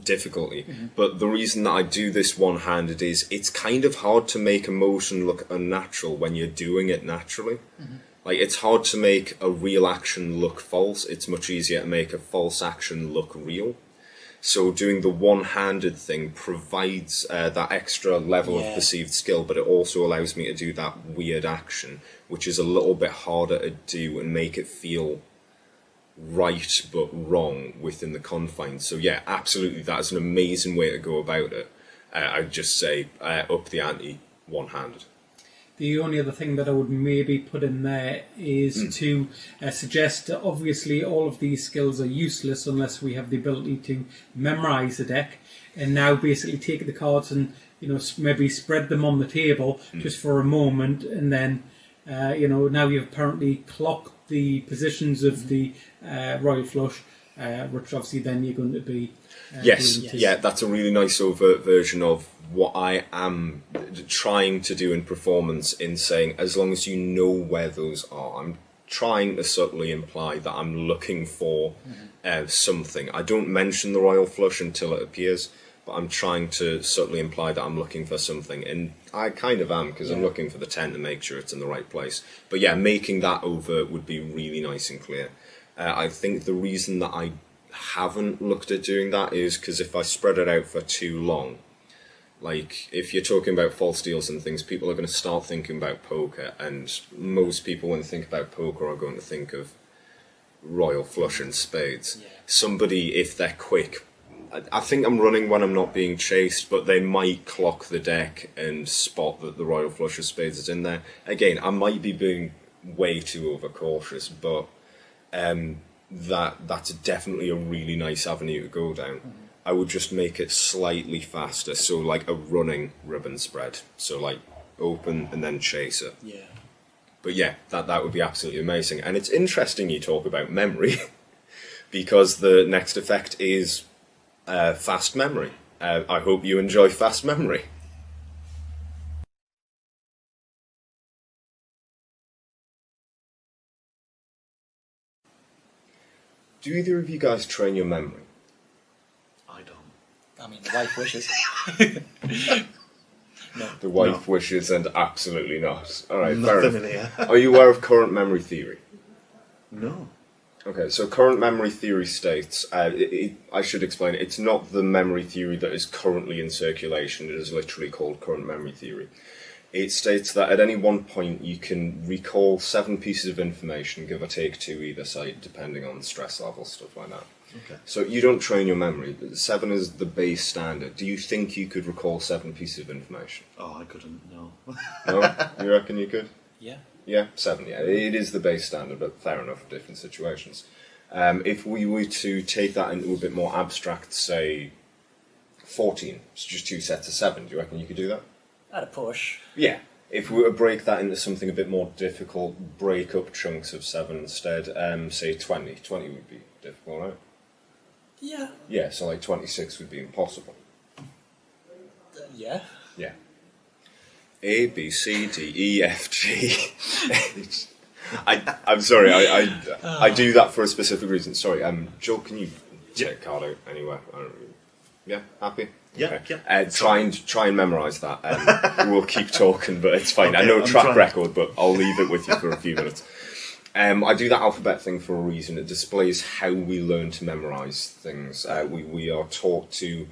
difficulty. But the reason that I do this one-handed is it's kind of hard to make a motion look unnatural when you're doing it naturally. Like, it's hard to make a real action look false. It's much easier to make a false action look real. So doing the one-handed thing provides that extra level of perceived skill, but it also allows me to do that weird action, which is a little bit harder to do and make it feel right but wrong within the confines. So yeah, absolutely, that's an amazing way to go about it. I'd just say up the ante, one-handed. The only other thing that I would maybe put in there is to suggest that obviously all of these skills are useless unless we have the ability to memorise the deck, and now basically take the cards and maybe spread them on the table just for a moment, and then now you've apparently clocked the positions of the Royal Flush, which obviously then you're going to be that's a really nice overt version of what I am trying to do in performance, in saying as long as you know where those are. I'm trying to subtly imply that I'm looking for something. I don't mention the Royal Flush until it appears, but I'm trying to subtly imply that I'm looking for something, and I kind of am, because I'm looking for the 10 to make sure it's in the right place. But yeah, making that over would be really nice and clear. I think the reason that I haven't looked at doing that is because if I spread it out for too long, like if you're talking about false deals and things, people are going to start thinking about poker, and most people when they think about poker are going to think of royal flush and spades. Yeah. Somebody, if they're quick, I think I'm running when I'm not being chased, but they might clock the deck and spot that the royal flush of spades is in there. Again, I might be being way too overcautious, but that's definitely a really nice avenue to go down. Mm-hmm. I would just make it slightly faster, so like a running ribbon spread. So like open and then chaser. Yeah. But yeah, that would be absolutely amazing. And it's interesting you talk about memory, because the next effect is fast memory. I hope you enjoy fast memory. Do either of you guys train your memory? I don't. I mean, the wife wishes. The wife wishes, and absolutely not. All right, fair Nothing enough. in here. Are you aware of current memory theory? No. Okay, so current memory theory states, I should explain, it's not the memory theory that is currently in circulation, it is literally called current memory theory. It states that at any one point you can recall 7 pieces of information, give or take 2 either side, depending on stress level, stuff like that. Okay. So you don't train your memory. 7 is the base standard. Do you think you could recall 7 pieces of information? Oh, I couldn't. No. No? You reckon you could? Yeah. Yeah, 7, yeah. It is the base standard, but fair enough for different situations. If we were to take that into a bit more abstract, say 14, it's just 2 sets of 7, do you reckon you could do that? At a push. Yeah. If we were to break that into something a bit more difficult, break up chunks of 7 instead, say 20. 20 would be difficult, right? Yeah. Yeah, so like 26 would be impossible. Yeah. Yeah. A, B, C, D, E, F, G. I'm sorry, I do that for a specific reason. Sorry, Joe, can you get a card out anywhere? I don't really... Yeah, happy? Yeah, Okay. yeah. Try and memorise that. We'll keep talking, but it's fine. I Okay, know I'm track trying. record, but I'll leave it with you for a few minutes. I do that alphabet thing for a reason. It displays how we learn to memorise things. We are taught to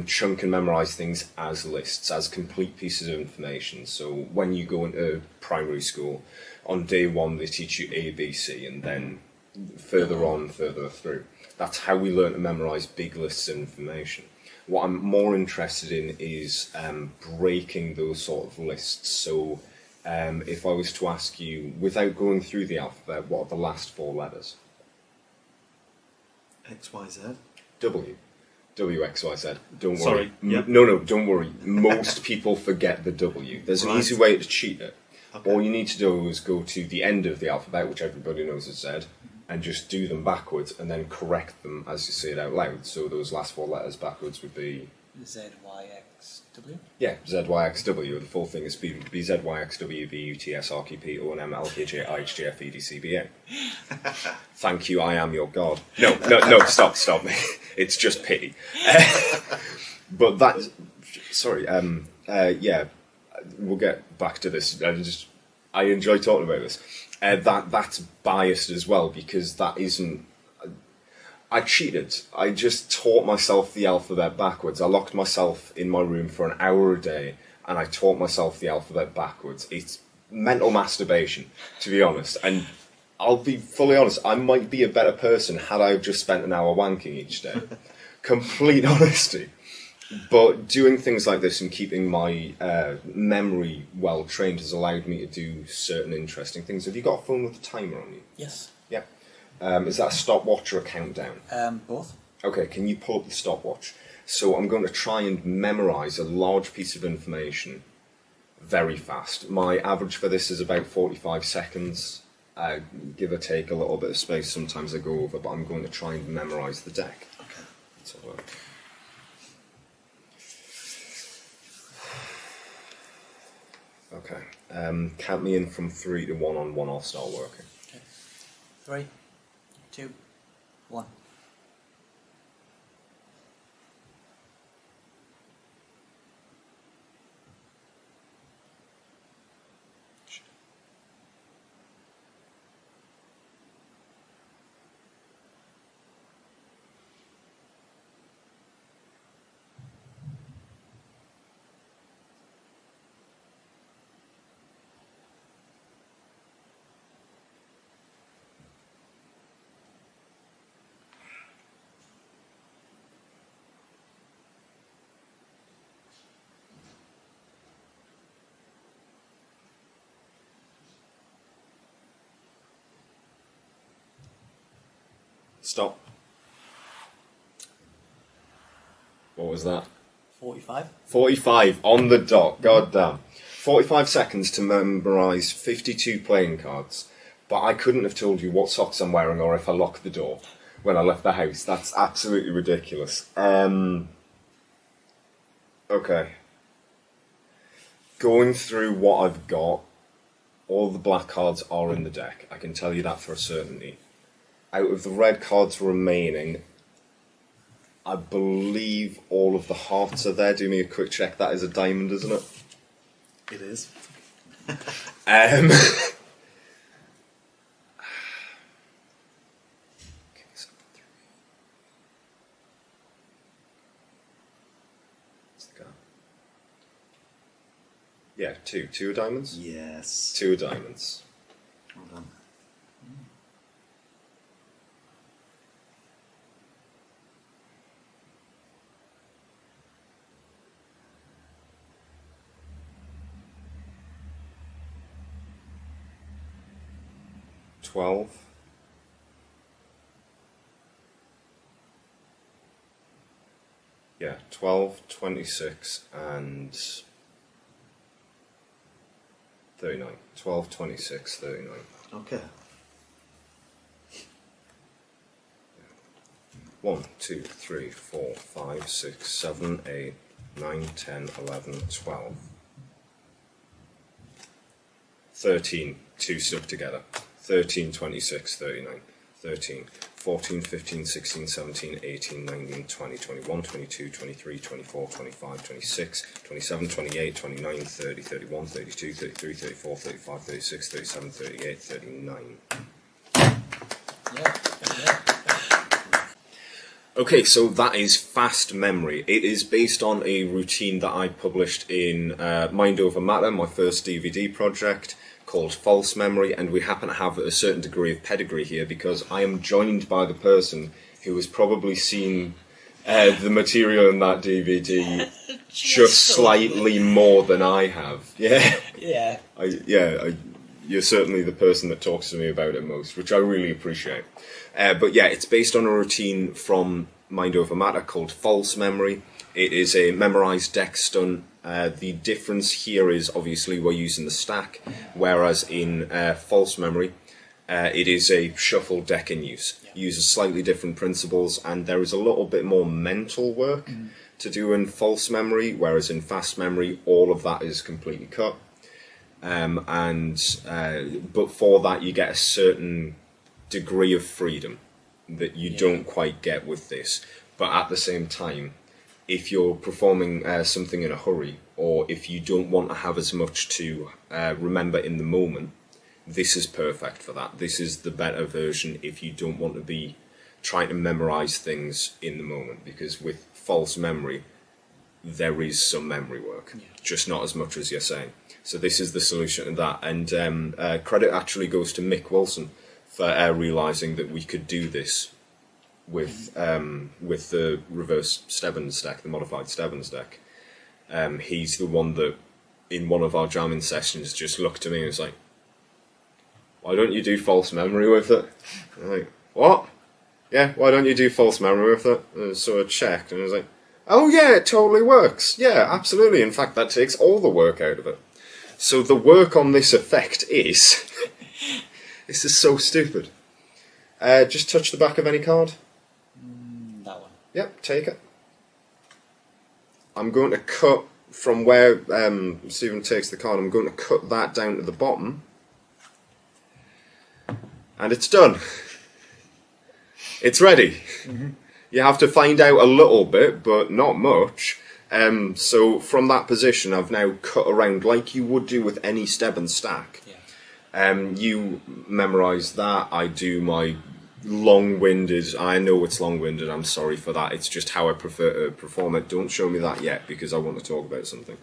chunk and memorise things as lists, as complete pieces of information. So when you go into primary school, on day 1 they teach you A, B, C, and then further through. That's how we learn to memorise big lists of information. What I'm more interested in is breaking those sort of lists. So if I was to ask you, without going through the alphabet, what are the last 4 letters? X, Y, Z. W. W, X, Y, Z. Don't worry. Sorry, yeah. No, don't worry. Most people forget the W. There's an Right. easy way to cheat it. Okay. All you need to do is go to the end of the alphabet, which everybody knows is Z, and just do them backwards, and then correct them as you say it out loud. So those last 4 letters backwards would be... ZYXW. Yeah, ZYXW. The full thing is BZYXW, VUTS, RQP, ONM, LKJ, IHGF, EDCBA. Thank you, I am your god. No, stop me. It's just pity. But that... Sorry, yeah, we'll get back to this. I enjoy talking about this. That's biased as well, because that isn't... I cheated. I just taught myself the alphabet backwards. I locked myself in my room for an hour a day, and I taught myself the alphabet backwards. It's mental masturbation, to be honest. And I'll be fully honest, I might be a better person had I just spent an hour wanking each day. Complete honesty. But doing things like this and keeping my memory well trained has allowed me to do certain interesting things. Have you got a phone with a timer on you? Yes. Yeah. Is that a stopwatch or a countdown? Both. Okay, can you pull up the stopwatch? So I'm going to try and memorise a large piece of information very fast. My average for this is about 45 seconds, give or take a little bit of space. Sometimes I go over, but I'm going to try and memorise the deck. Okay. Let's have a look. Okay, count me in from 3 to 1 on 1, I'll start working. Okay. 3, 2, 1. Stop. What was that? 45. 45 on the dot. God damn. 45 seconds to memorise 52 playing cards. But I couldn't have told you what socks I'm wearing or if I locked the door when I left the house. That's absolutely ridiculous. Okay. Going through what I've got, all the black cards are in the deck. I can tell you that for a certainty. Out of the red cards remaining, I believe all of the hearts are there. Do me a quick check. That is a diamond, isn't it? It is. Um, yeah, two diamonds. Yes. 2 diamonds. Well done. $12. Yeah, 12, 26, and 39. 12, 26, 39. Okay. 1, 2, 3, 4, 5, 6, 7, 8, 9, 10, 11, 12. 13, 2 stuck together. 13, 26, 39. 13, 14, 15, 16, 17, 18, 19, 20, 21, 22, 23, 24, 25, 26, 27, 28, 29, 30, 31, 32, 33, 34, 35, 36, 37, 38, 39. Yeah. Okay, so that is Fast Memory. It is based on a routine that I published in Mind Over Matter, my first DVD project, called False Memory, and we happen to have a certain degree of pedigree here because I am joined by the person who has probably seen the material in that DVD just slightly more than I have. Yeah. Yeah. You're certainly the person that talks to me about it most, which I really appreciate. But yeah, it's based on a routine from Mind Over Matter called False Memory. It is a memorised deck stunt. The difference here is obviously we're using the stack, whereas in False Memory, it is a shuffle deck in use. Uses slightly different principles, and there is a little bit more mental work to do in False Memory, whereas in Fast Memory, all of that is completely cut. But for that, you get a certain degree of freedom that you don't quite get with this. But at the same time, if you're performing something in a hurry, or if you don't want to have as much to remember in the moment, this is perfect for that. This is the better version if you don't want to be trying to memorize things in the moment, because with False Memory, there is some memory work, just not as much as you're saying. So this is the solution to that. And credit actually goes to Mick Wilson for realizing that we could do this with the reverse Stebbins deck, the modified Stebbins deck. He's the one that, in one of our jamming sessions, just looked at me and was like, "Why don't you do False Memory with it?" I'm like, "What? Yeah, why don't you do False Memory with it?" And so I checked, and I was like, "Oh yeah, it totally works. Yeah, absolutely. In fact, that takes all the work out of it." So the work on this effect is... This is so stupid. Just touch the back of any card. That one. Yep, take it. I'm going to cut from where Stephen takes the card. I'm going to cut that down to the bottom. And it's done. It's ready. Mm-hmm. You have to find out a little bit, but not much. So from that position, I've now cut around like you would do with any Stebbins stack. Yeah. You memorise that. I do my long-winded. I know it's long-winded. I'm sorry for that. It's just how I prefer to perform it. Don't show me that yet because I want to talk about something.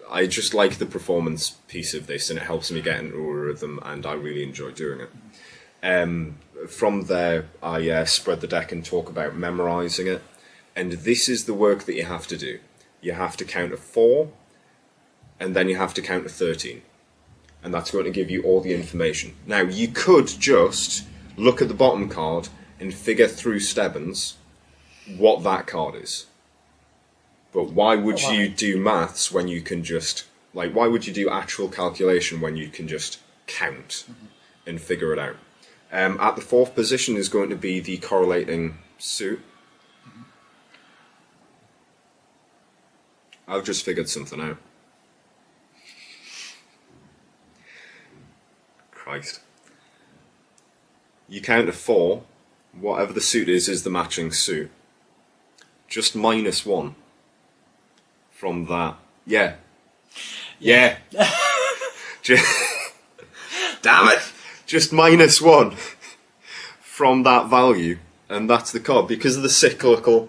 I just like the performance piece of this, and it helps me get into a rhythm, and I really enjoy doing it. From there, I spread the deck and talk about memorising it, and this is the work that you have to do. You have to count to 4, and then you have to count to 13. and that's going to give you all the information. Now, you could just look at the bottom card and figure through Stebbins what that card is. But why would you do maths when you can just, like, why would you do actual calculation when you can just count and figure it out? At the 4th position is going to be the correlating suit. I've just figured something out. Christ. You count to 4, whatever the suit is the matching suit. Just minus 1 from that. Yeah. Yeah. Damn it! Just minus 1 from that value, and that's the card because of the cyclical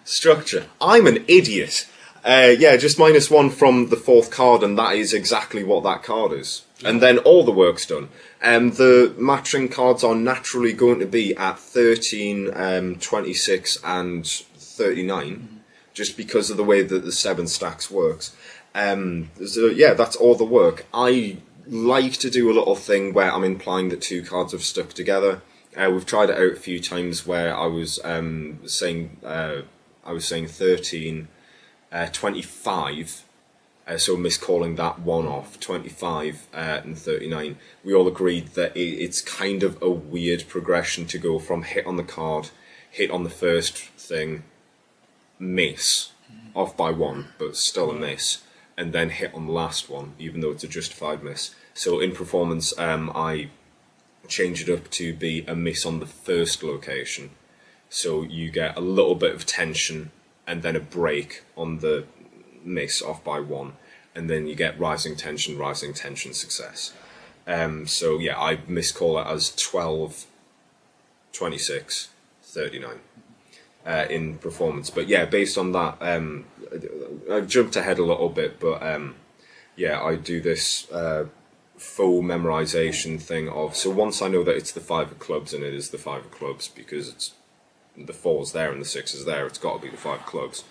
structure. I'm an idiot. Yeah, just minus 1 from the 4th card, and that is exactly what that card is. And then all the work's done. The matching cards are naturally going to be at 13, 26, and 39, just because of the way that the 7 stacks works. So yeah, that's all the work. I like to do a little thing where I'm implying that 2 cards have stuck together. We've tried it out a few times where I was saying 13, 25. So miscalling that one off, 25 and 39. We all agreed that it's kind of a weird progression to go from hit on the card, hit on the first thing, miss, off by 1, but still a miss, and then hit on the last one, even though it's a justified miss. So in performance, I changed it up to be a miss on the first location. So you get a little bit of tension and then a break on the miss off by 1, and then you get rising tension, success. So yeah, I miscall it as 12, 26, 39 in performance. But yeah, based on that, I jumped ahead a little bit, but yeah, I do this full memorization thing of, so once I know that it's the 5 of clubs, and it is the 5 of clubs because it's the 4's there and the 6 is there, it's got to be the 5 of clubs.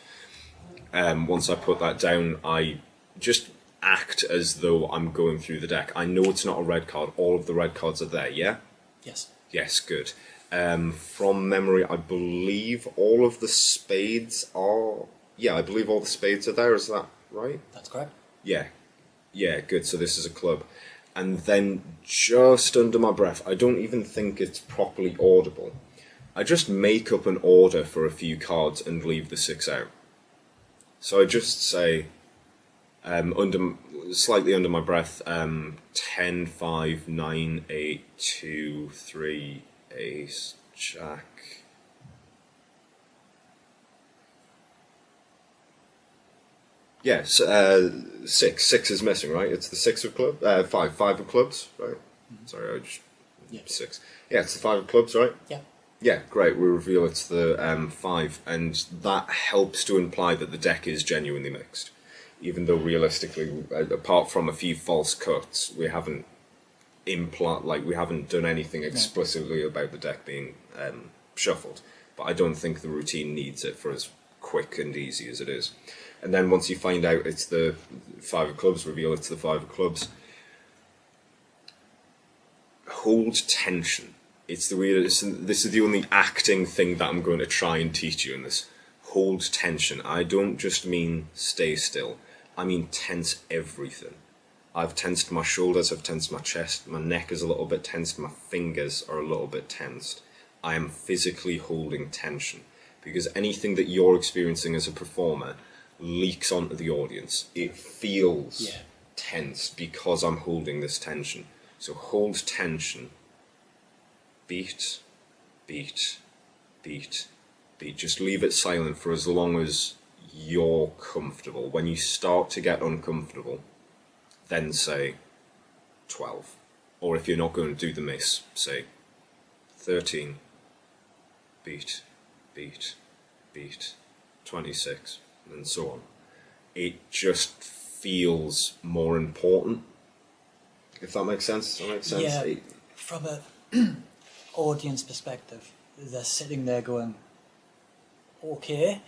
Once I put that down, I just act as though I'm going through the deck. I know it's not a red card. All of the red cards are there, yeah? Yes. Yes, good. From memory, I believe all of the spades are... Yeah, I believe all the spades are there. Is that right? That's correct. Yeah. Yeah, good. So this is a club. And then just under my breath, I don't even think it's properly audible. I just make up an order for a few cards and leave the 6 out. So I just say, slightly under my breath, 10, 5, 9, 8, 2, 3, ace, jack. Yes, 6. 6 is missing, right? It's the 6 of clubs. 5 of clubs, right? Sorry, I just... Yeah. 6. Yeah, it's the 5 of clubs, right? Yeah. Yeah, great. We reveal it's the 5, and that helps to imply that the deck is genuinely mixed. Even though realistically, apart from a few false cuts, we haven't we haven't done anything explicitly about the deck being shuffled. But I don't think the routine needs it for as quick and easy as it is. And then once you find out it's the 5 of clubs, reveal it's the 5 of clubs. Hold tension. It's the weirdest. This is the only acting thing that I'm going to try and teach you in this. Hold tension. I don't just mean stay still. I mean tense everything. I've tensed my shoulders, I've tensed my chest, my neck is a little bit tensed, my fingers are a little bit tensed. I am physically holding tension. Because anything that you're experiencing as a performer leaks onto the audience. It feels tense because I'm holding this tension. So hold tension. Beat, beat, beat, beat. Just leave it silent for as long as you're comfortable. When you start to get uncomfortable, then say 12. Or if you're not going to do the miss, say 13. Beat, beat, beat. 26, and so on. It just feels more important. If that makes sense? Does that make sense? Yeah, from a audience perspective, they're sitting there going, okay,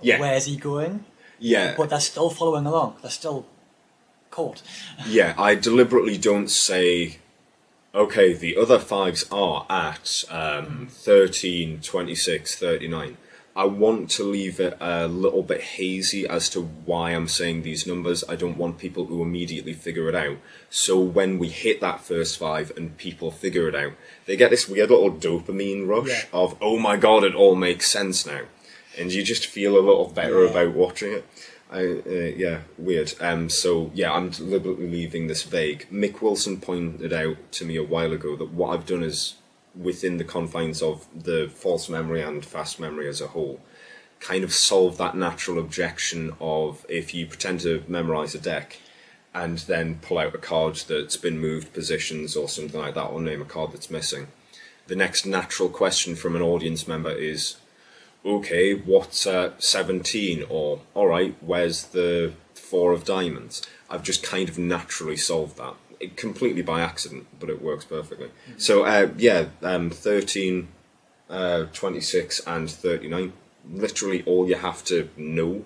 Yeah. where's he going? Yeah. But they're still following along. They're still court. Yeah, I deliberately don't say, okay, the other 5s are at 13, 26, 39. I want to leave it a little bit hazy as to why I'm saying these numbers. I don't want people to immediately figure it out. So when we hit that first 5 and people figure it out, they get this weird little dopamine rush of, oh my god, it all makes sense now. And you just feel a little better about watching it. Weird. So I'm deliberately leaving this vague. Mick Wilson pointed out to me a while ago that what I've done is, within the confines of the false memory and fast memory as a whole, kind of solve that natural objection of, if you pretend to memorize a deck and then pull out a card that's been moved positions or something like that, or name a card that's missing, the next natural question from an audience member is, okay, what's 17? Or, alright, where's the 4 of diamonds? I've just kind of naturally solved that. Completely by accident, but it works perfectly. So, 13, 26 and 39. Literally all you have to know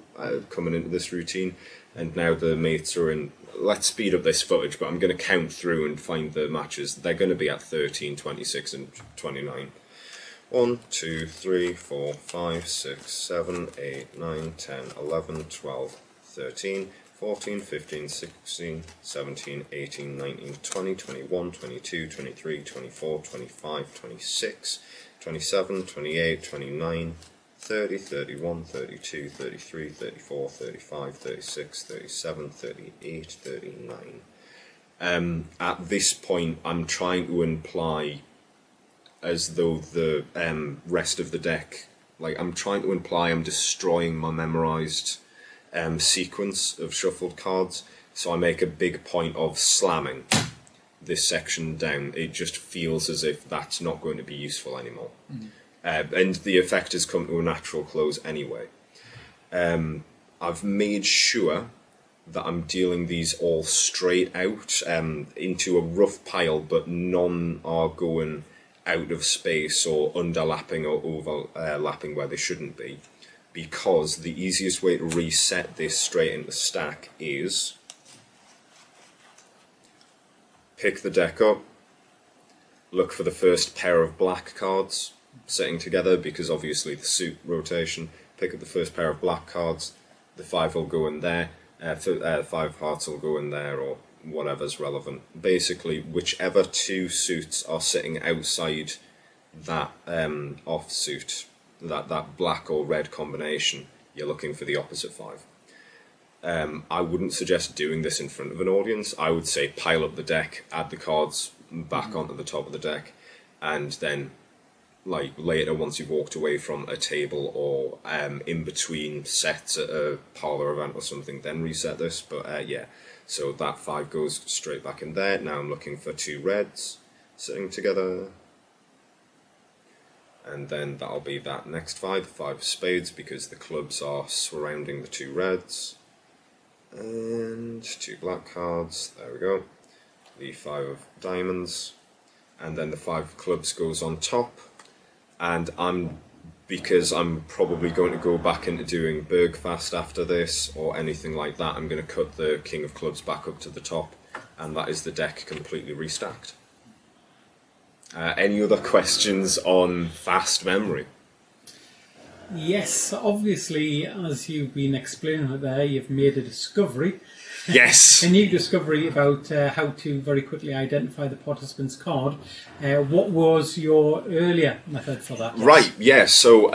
coming into this routine. And now the mates are in. Let's speed up this footage, but I'm going to count through and find the matches. They're going to be at 13, 26 and 29. 1, 2, 3, 4, 5, 6, 7, 8, 9, 10, 11, 12, 13, 14, 15, 16, 17, 18, 19, 20, 21, 22, 23, 24, 25, 26, 27, 28, 29, 30, 31, 32, 33, 34, 35, 36, 37, 38, 39. At this point, I'm trying to imply, as though the rest of the deck, I'm trying to imply I'm destroying my memorized sequence of shuffled cards, so I make a big point of slamming this section down. It just feels as if that's not going to be useful anymore. And the effect has come to a natural close anyway. I've made sure that I'm dealing these all straight out into a rough pile, but none are going out of space or underlapping or overlapping where they shouldn't be. Because the easiest way to reset this straight into stack is pick the deck up, look for the first pair of black cards sitting together, because obviously the suit rotation, pick up the first pair of black cards, the 5 will go in there, 5 hearts will go in there, or whatever's relevant. Basically, whichever 2 suits are sitting outside that offsuit, that black or red combination, you're looking for the opposite 5. I wouldn't suggest doing this in front of an audience. I would say pile up the deck, add the cards back onto the top of the deck, and then later, once you've walked away from a table or in between sets at a parlour event or something, then reset this. But so that 5 goes straight back in there. Now I'm looking for 2 reds sitting together. And then that'll be that next 5 of spades, because the clubs are surrounding the 2 reds. And 2 black cards, there we go. The 5 of diamonds. And then the 5 of clubs goes on top. And because I'm probably going to go back into doing Bergfast after this, or anything like that, I'm going to cut the king of clubs back up to the top. And that is the deck completely restacked. Any other questions on fast memory? Yes, obviously, as you've been explaining it there, you've made a discovery. Yes! A new discovery about how to very quickly identify the participant's card. What was your earlier method for that? Right, yeah, so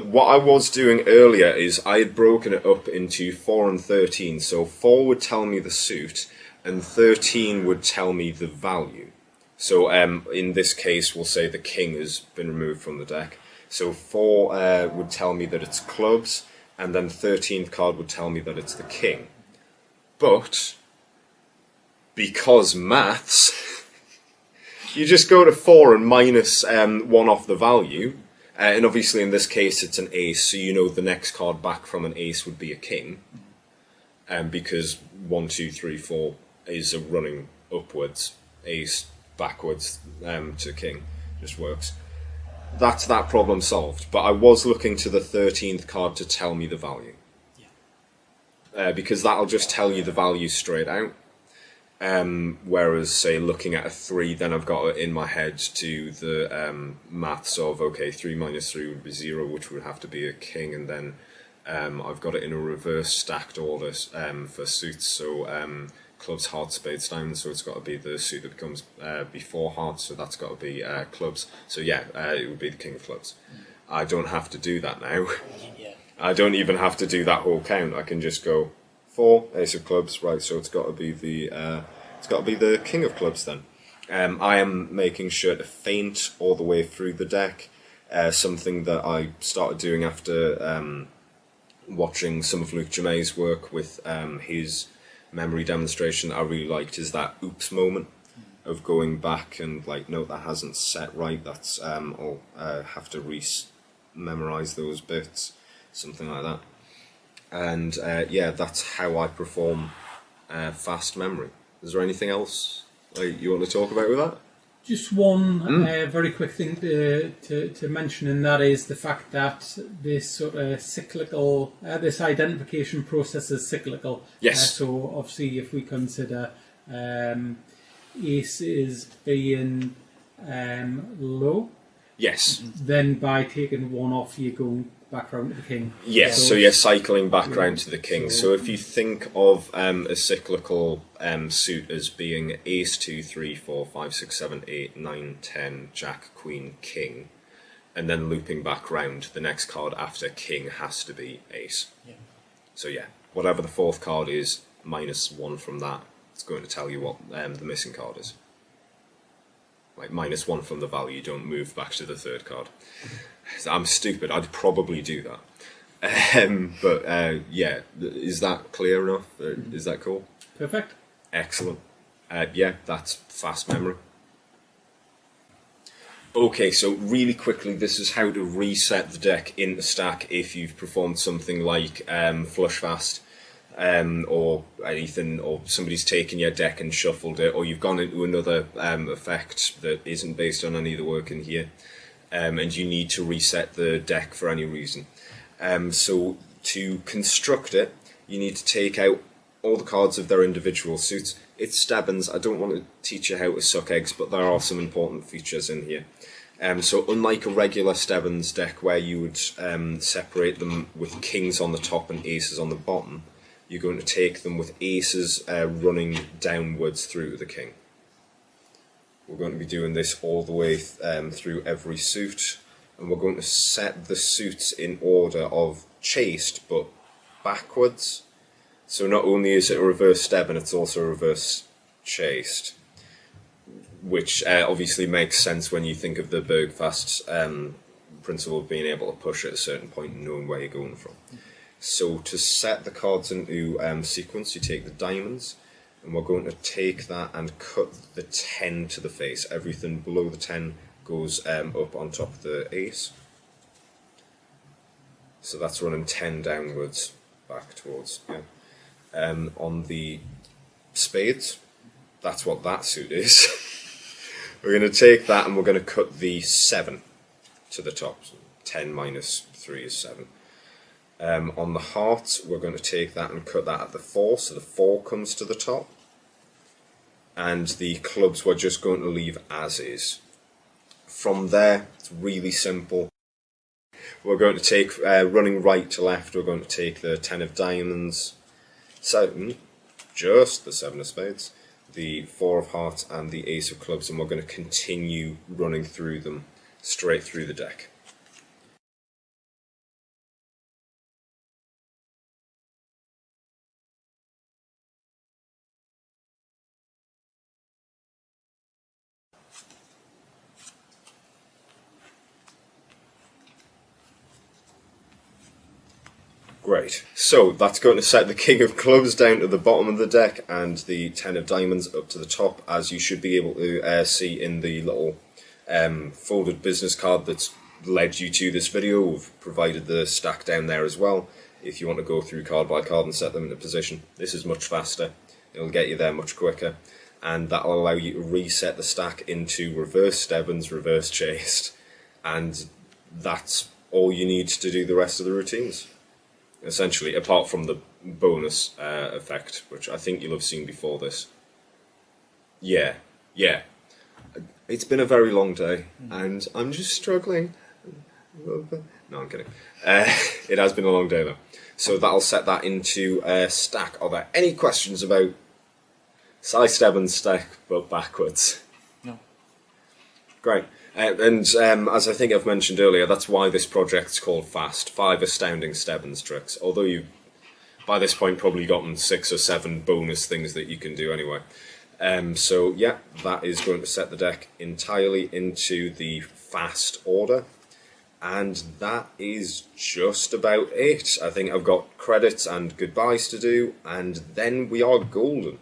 what I was doing earlier is I had broken it up into 4 and 13. So 4 would tell me the suit, and 13 would tell me the value. So in this case, we'll say the king has been removed from the deck. So 4 would tell me that it's clubs, and then the 13th card would tell me that it's the king. But because maths, you just go to 4 and minus 1 off the value. And obviously in this case it's an ace, so you know the next card back from an ace would be a king. Because 1, 2, 3, 4 is a running upwards, ace backwards to king, just works. That's that problem solved. But I was looking to the 13th card to tell me the value. Because that'll just tell you the value straight out. Whereas, say, looking at a 3, then I've got it in my head to the maths of, okay, 3 minus 3 would be 0, which would have to be a king, and then I've got it in a reverse stacked order for suits. So clubs, hearts, spades, diamonds, so it's got to be the suit that comes before hearts, so that's got to be clubs. So yeah, it would be the king of clubs. I don't have to do that now. Yeah. I don't even have to do that whole count. I can just go 4, ace of clubs, right? So it's got to be the king of clubs then. I am making sure to feint all the way through the deck. Something that I started doing after watching some of Luke Jamay's work with his memory demonstration that I really liked is that oops moment of going back and like, no, that hasn't set right. That's I'll have to memorize those bits, something like that. And yeah, that's how I perform fast memory. Is there anything else you want to talk about with that? Just one very quick thing to mention, and that is the fact that this sort of cyclical, this identification process is cyclical. Yes. So obviously, if we consider aces being low, Yes. then by taking one off, you're going back round to the king. Yes, so you're cycling back round to the king. So if you think of a cyclical suit as being ace, 2, 3, 4, 5, 6, 7, 8, 9, 10, jack, queen, king, and then looping back round, the next card after king has to be ace. Yeah. So yeah, whatever the fourth card is, minus 1 from that, it's going to tell you what the missing card is. Like minus 1 from the value, don't move back to the third card. I'm stupid, I'd probably do that. But yeah, is that clear enough? Is that cool? Perfect. Excellent. Yeah, that's fast memory. Okay, so really quickly, this is how to reset the deck into stack if you've performed something like flush fast, or anything, or somebody's taken your deck and shuffled it, or you've gone into another effect that isn't based on any of the work in here, and you need to reset the deck for any reason. So to construct it, you need to take out all the cards of their individual suits. It's Stebbins. I don't want to teach you how to suck eggs, but there are some important features in here. So unlike a regular Stebbins deck where you would separate them with kings on the top and aces on the bottom, you're going to take them with aces running downwards through the king. We're going to be doing this all the way through every suit, and we're going to set the suits in order of chased, but backwards. So not only is it a reverse Stebbin, it's also a reverse chased, which obviously makes sense when you think of the Bergfast principle of being able to push at a certain point and knowing where you're going from. So to set the cards into sequence, you take the diamonds, and we're going to take that and cut the 10 to the face. Everything below the 10 goes up on top of the ace. So that's running 10 downwards, back towards, yeah. On the spades, that's what that suit is. We're going to take that and we're going to cut the 7 to the top. So 10 minus 3 is 7. On the hearts, we're going to take that and cut that at the 4, so the 4 comes to the top. And the clubs we're just going to leave as is. From there, it's really simple. We're going to take, running right to left, we're going to take the 10 of diamonds, 7, just the 7 of spades, the 4 of hearts and the ace of clubs, and we're going to continue running through them straight through the deck. Great. So that's going to set the king of clubs down to the bottom of the deck and the 10 of diamonds up to the top, as you should be able to see in the little folded business card that's led you to this video. We've provided the stack down there as well if you want to go through card by card and set them into position. This is much faster. It'll get you there much quicker, and that'll allow you to reset the stack into reverse Stebbins, reverse chased, and that's all you need to do the rest of the routines. Essentially, apart from the bonus effect, which I think you'll have seen before this. Yeah, yeah. It's been a very long day, and I'm just struggling. No, I'm kidding. It has been a long day, though. So that'll set that into a stack. Are there any questions about Sally Stebbins' stack, but backwards? No. Great. And as I think I've mentioned earlier, that's why this project's called FAST, 5 Astounding Stebbins Tricks. Although you've, by this point, probably gotten 6 or 7 bonus things that you can do anyway. So yeah, that is going to set the deck entirely into the FAST order. And that is just about it. I think I've got credits and goodbyes to do, and then we are golden.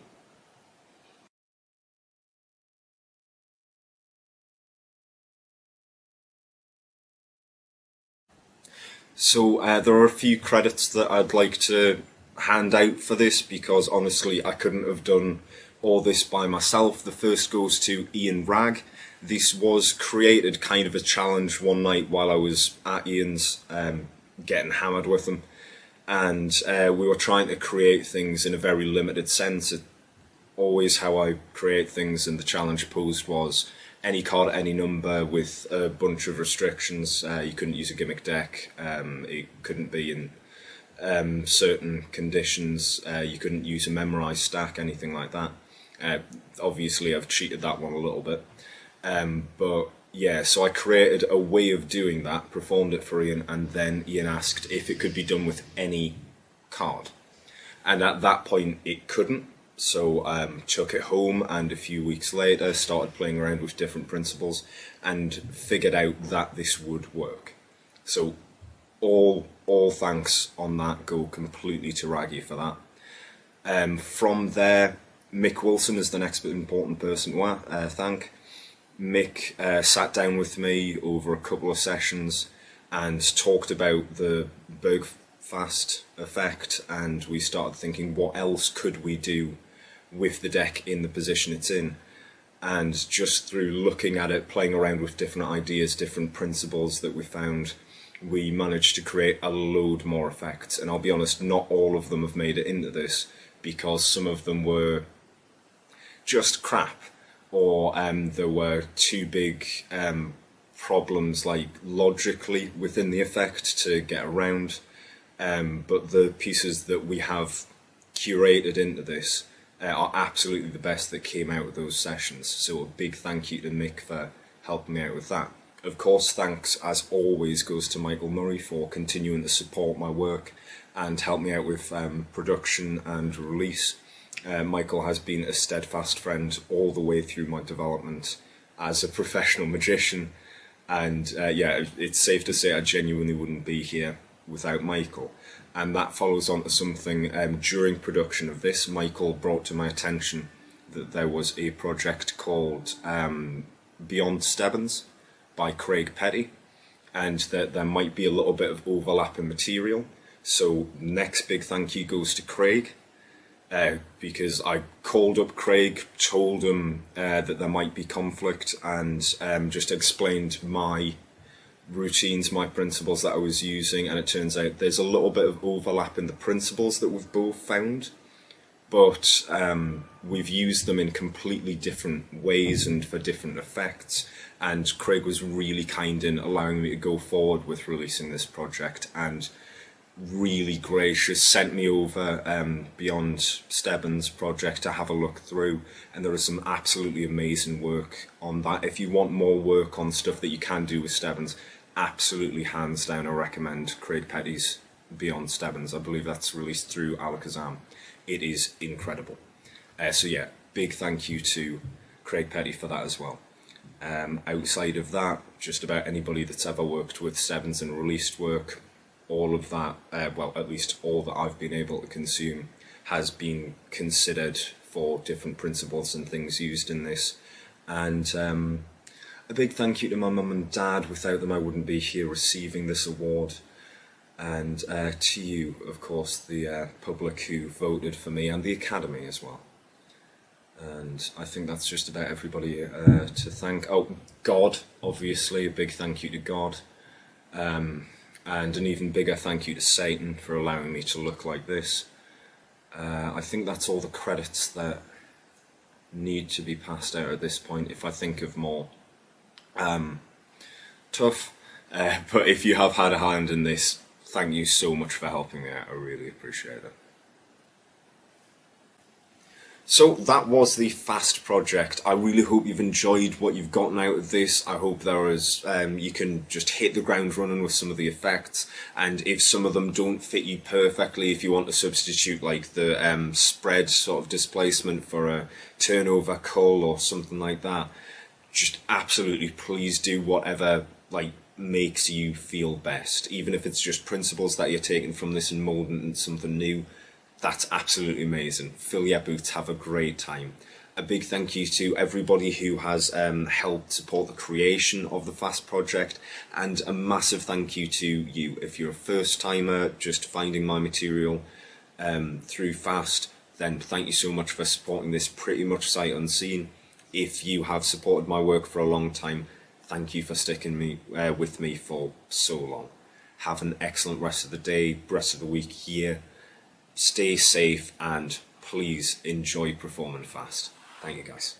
So there are a few credits that I'd like to hand out for this, because honestly I couldn't have done all this by myself. The first goes to Ian Ragg. This was created kind of a challenge one night while I was at Ian's, getting hammered with him, and we were trying to create things in a very limited sense. Always how I create things, and the challenge posed was any card, any number, with a bunch of restrictions. You couldn't use a gimmick deck, it couldn't be in certain conditions, you couldn't use a memorized stack, anything like that. Obviously I've cheated that one a little bit, but yeah, so I created a way of doing that, performed it for Ian, and then Ian asked if it could be done with any card, and at that point it couldn't. So took it home, and a few weeks later started playing around with different principles and figured out that this would work. So all thanks on that go completely to Raggy for that. From there, Mick Wilson is the next important person to thank. Mick sat down with me over a couple of sessions and talked about the Bergfast effect, and we started thinking, what else could we do with the deck in the position it's in? And just through looking at it, playing around with different ideas, different principles that we found, we managed to create a load more effects. And I'll be honest, not all of them have made it into this, because some of them were just crap, or there were too big problems, like logically within the effect, to get around. But the pieces that we have curated into this are absolutely the best that came out of those sessions. So a big thank you to Mick for helping me out with that. Of course, thanks as always goes to Michael Murray for continuing to support my work and help me out with production and release. Michael has been a steadfast friend all the way through my development as a professional magician, and yeah, it's safe to say I genuinely wouldn't be here without Michael. And that follows on to something during production of this. Michael brought to my attention that there was a project called Beyond Stebbins by Craig Petty, and that there might be a little bit of overlap in material. So next big thank you goes to Craig, because I called up Craig, told him that there might be conflict, and just explained my routines, my principles that I was using, and it turns out there's a little bit of overlap in the principles that we've both found, but we've used them in completely different ways and for different effects. And Craig was really kind in allowing me to go forward with releasing this project, and really gracious, sent me over Beyond Stebbins project to have a look through, and there is some absolutely amazing work on that. If you want more work on stuff that you can do with Stebbins, absolutely hands down I recommend Craig Petty's Beyond Stebbins. I believe that's released through Alakazam. It is incredible. So yeah, big thank you to Craig Petty for that as well. Outside of that, just about anybody that's ever worked with Stebbins and released work, all of that, well, at least all that I've been able to consume has been considered for different principles and things used in this. And a big thank you to my mum and dad. Without them I wouldn't be here receiving this award. And to you, of course, the public who voted for me, and the Academy as well. And I think that's just about everybody to thank. Oh, God, obviously, a big thank you to God. And an even bigger thank you to Satan for allowing me to look like this. I think that's all the credits that need to be passed out at this point. If I think of more, tough. But if you have had a hand in this, thank you so much for helping me out. I really appreciate it. So that was the FAST project. I really hope you've enjoyed what you've gotten out of this. I hope there is, you can just hit the ground running with some of the effects, and if some of them don't fit you perfectly, if you want to substitute like the spread sort of displacement for a turnover cull or something like that, just absolutely please do whatever like makes you feel best. Even if it's just principles that you're taking from this and moulding into something new, that's absolutely amazing. Fill your boots, have a great time. A big thank you to everybody who has helped support the creation of the FAST project, and a massive thank you to you. If you're a first timer just finding my material through FAST, then thank you so much for supporting this pretty much sight unseen. If you have supported my work for a long time, thank you for sticking with me for so long. Have an excellent rest of the day, rest of the week here. Stay safe, and please enjoy performing FAST. Thank you guys.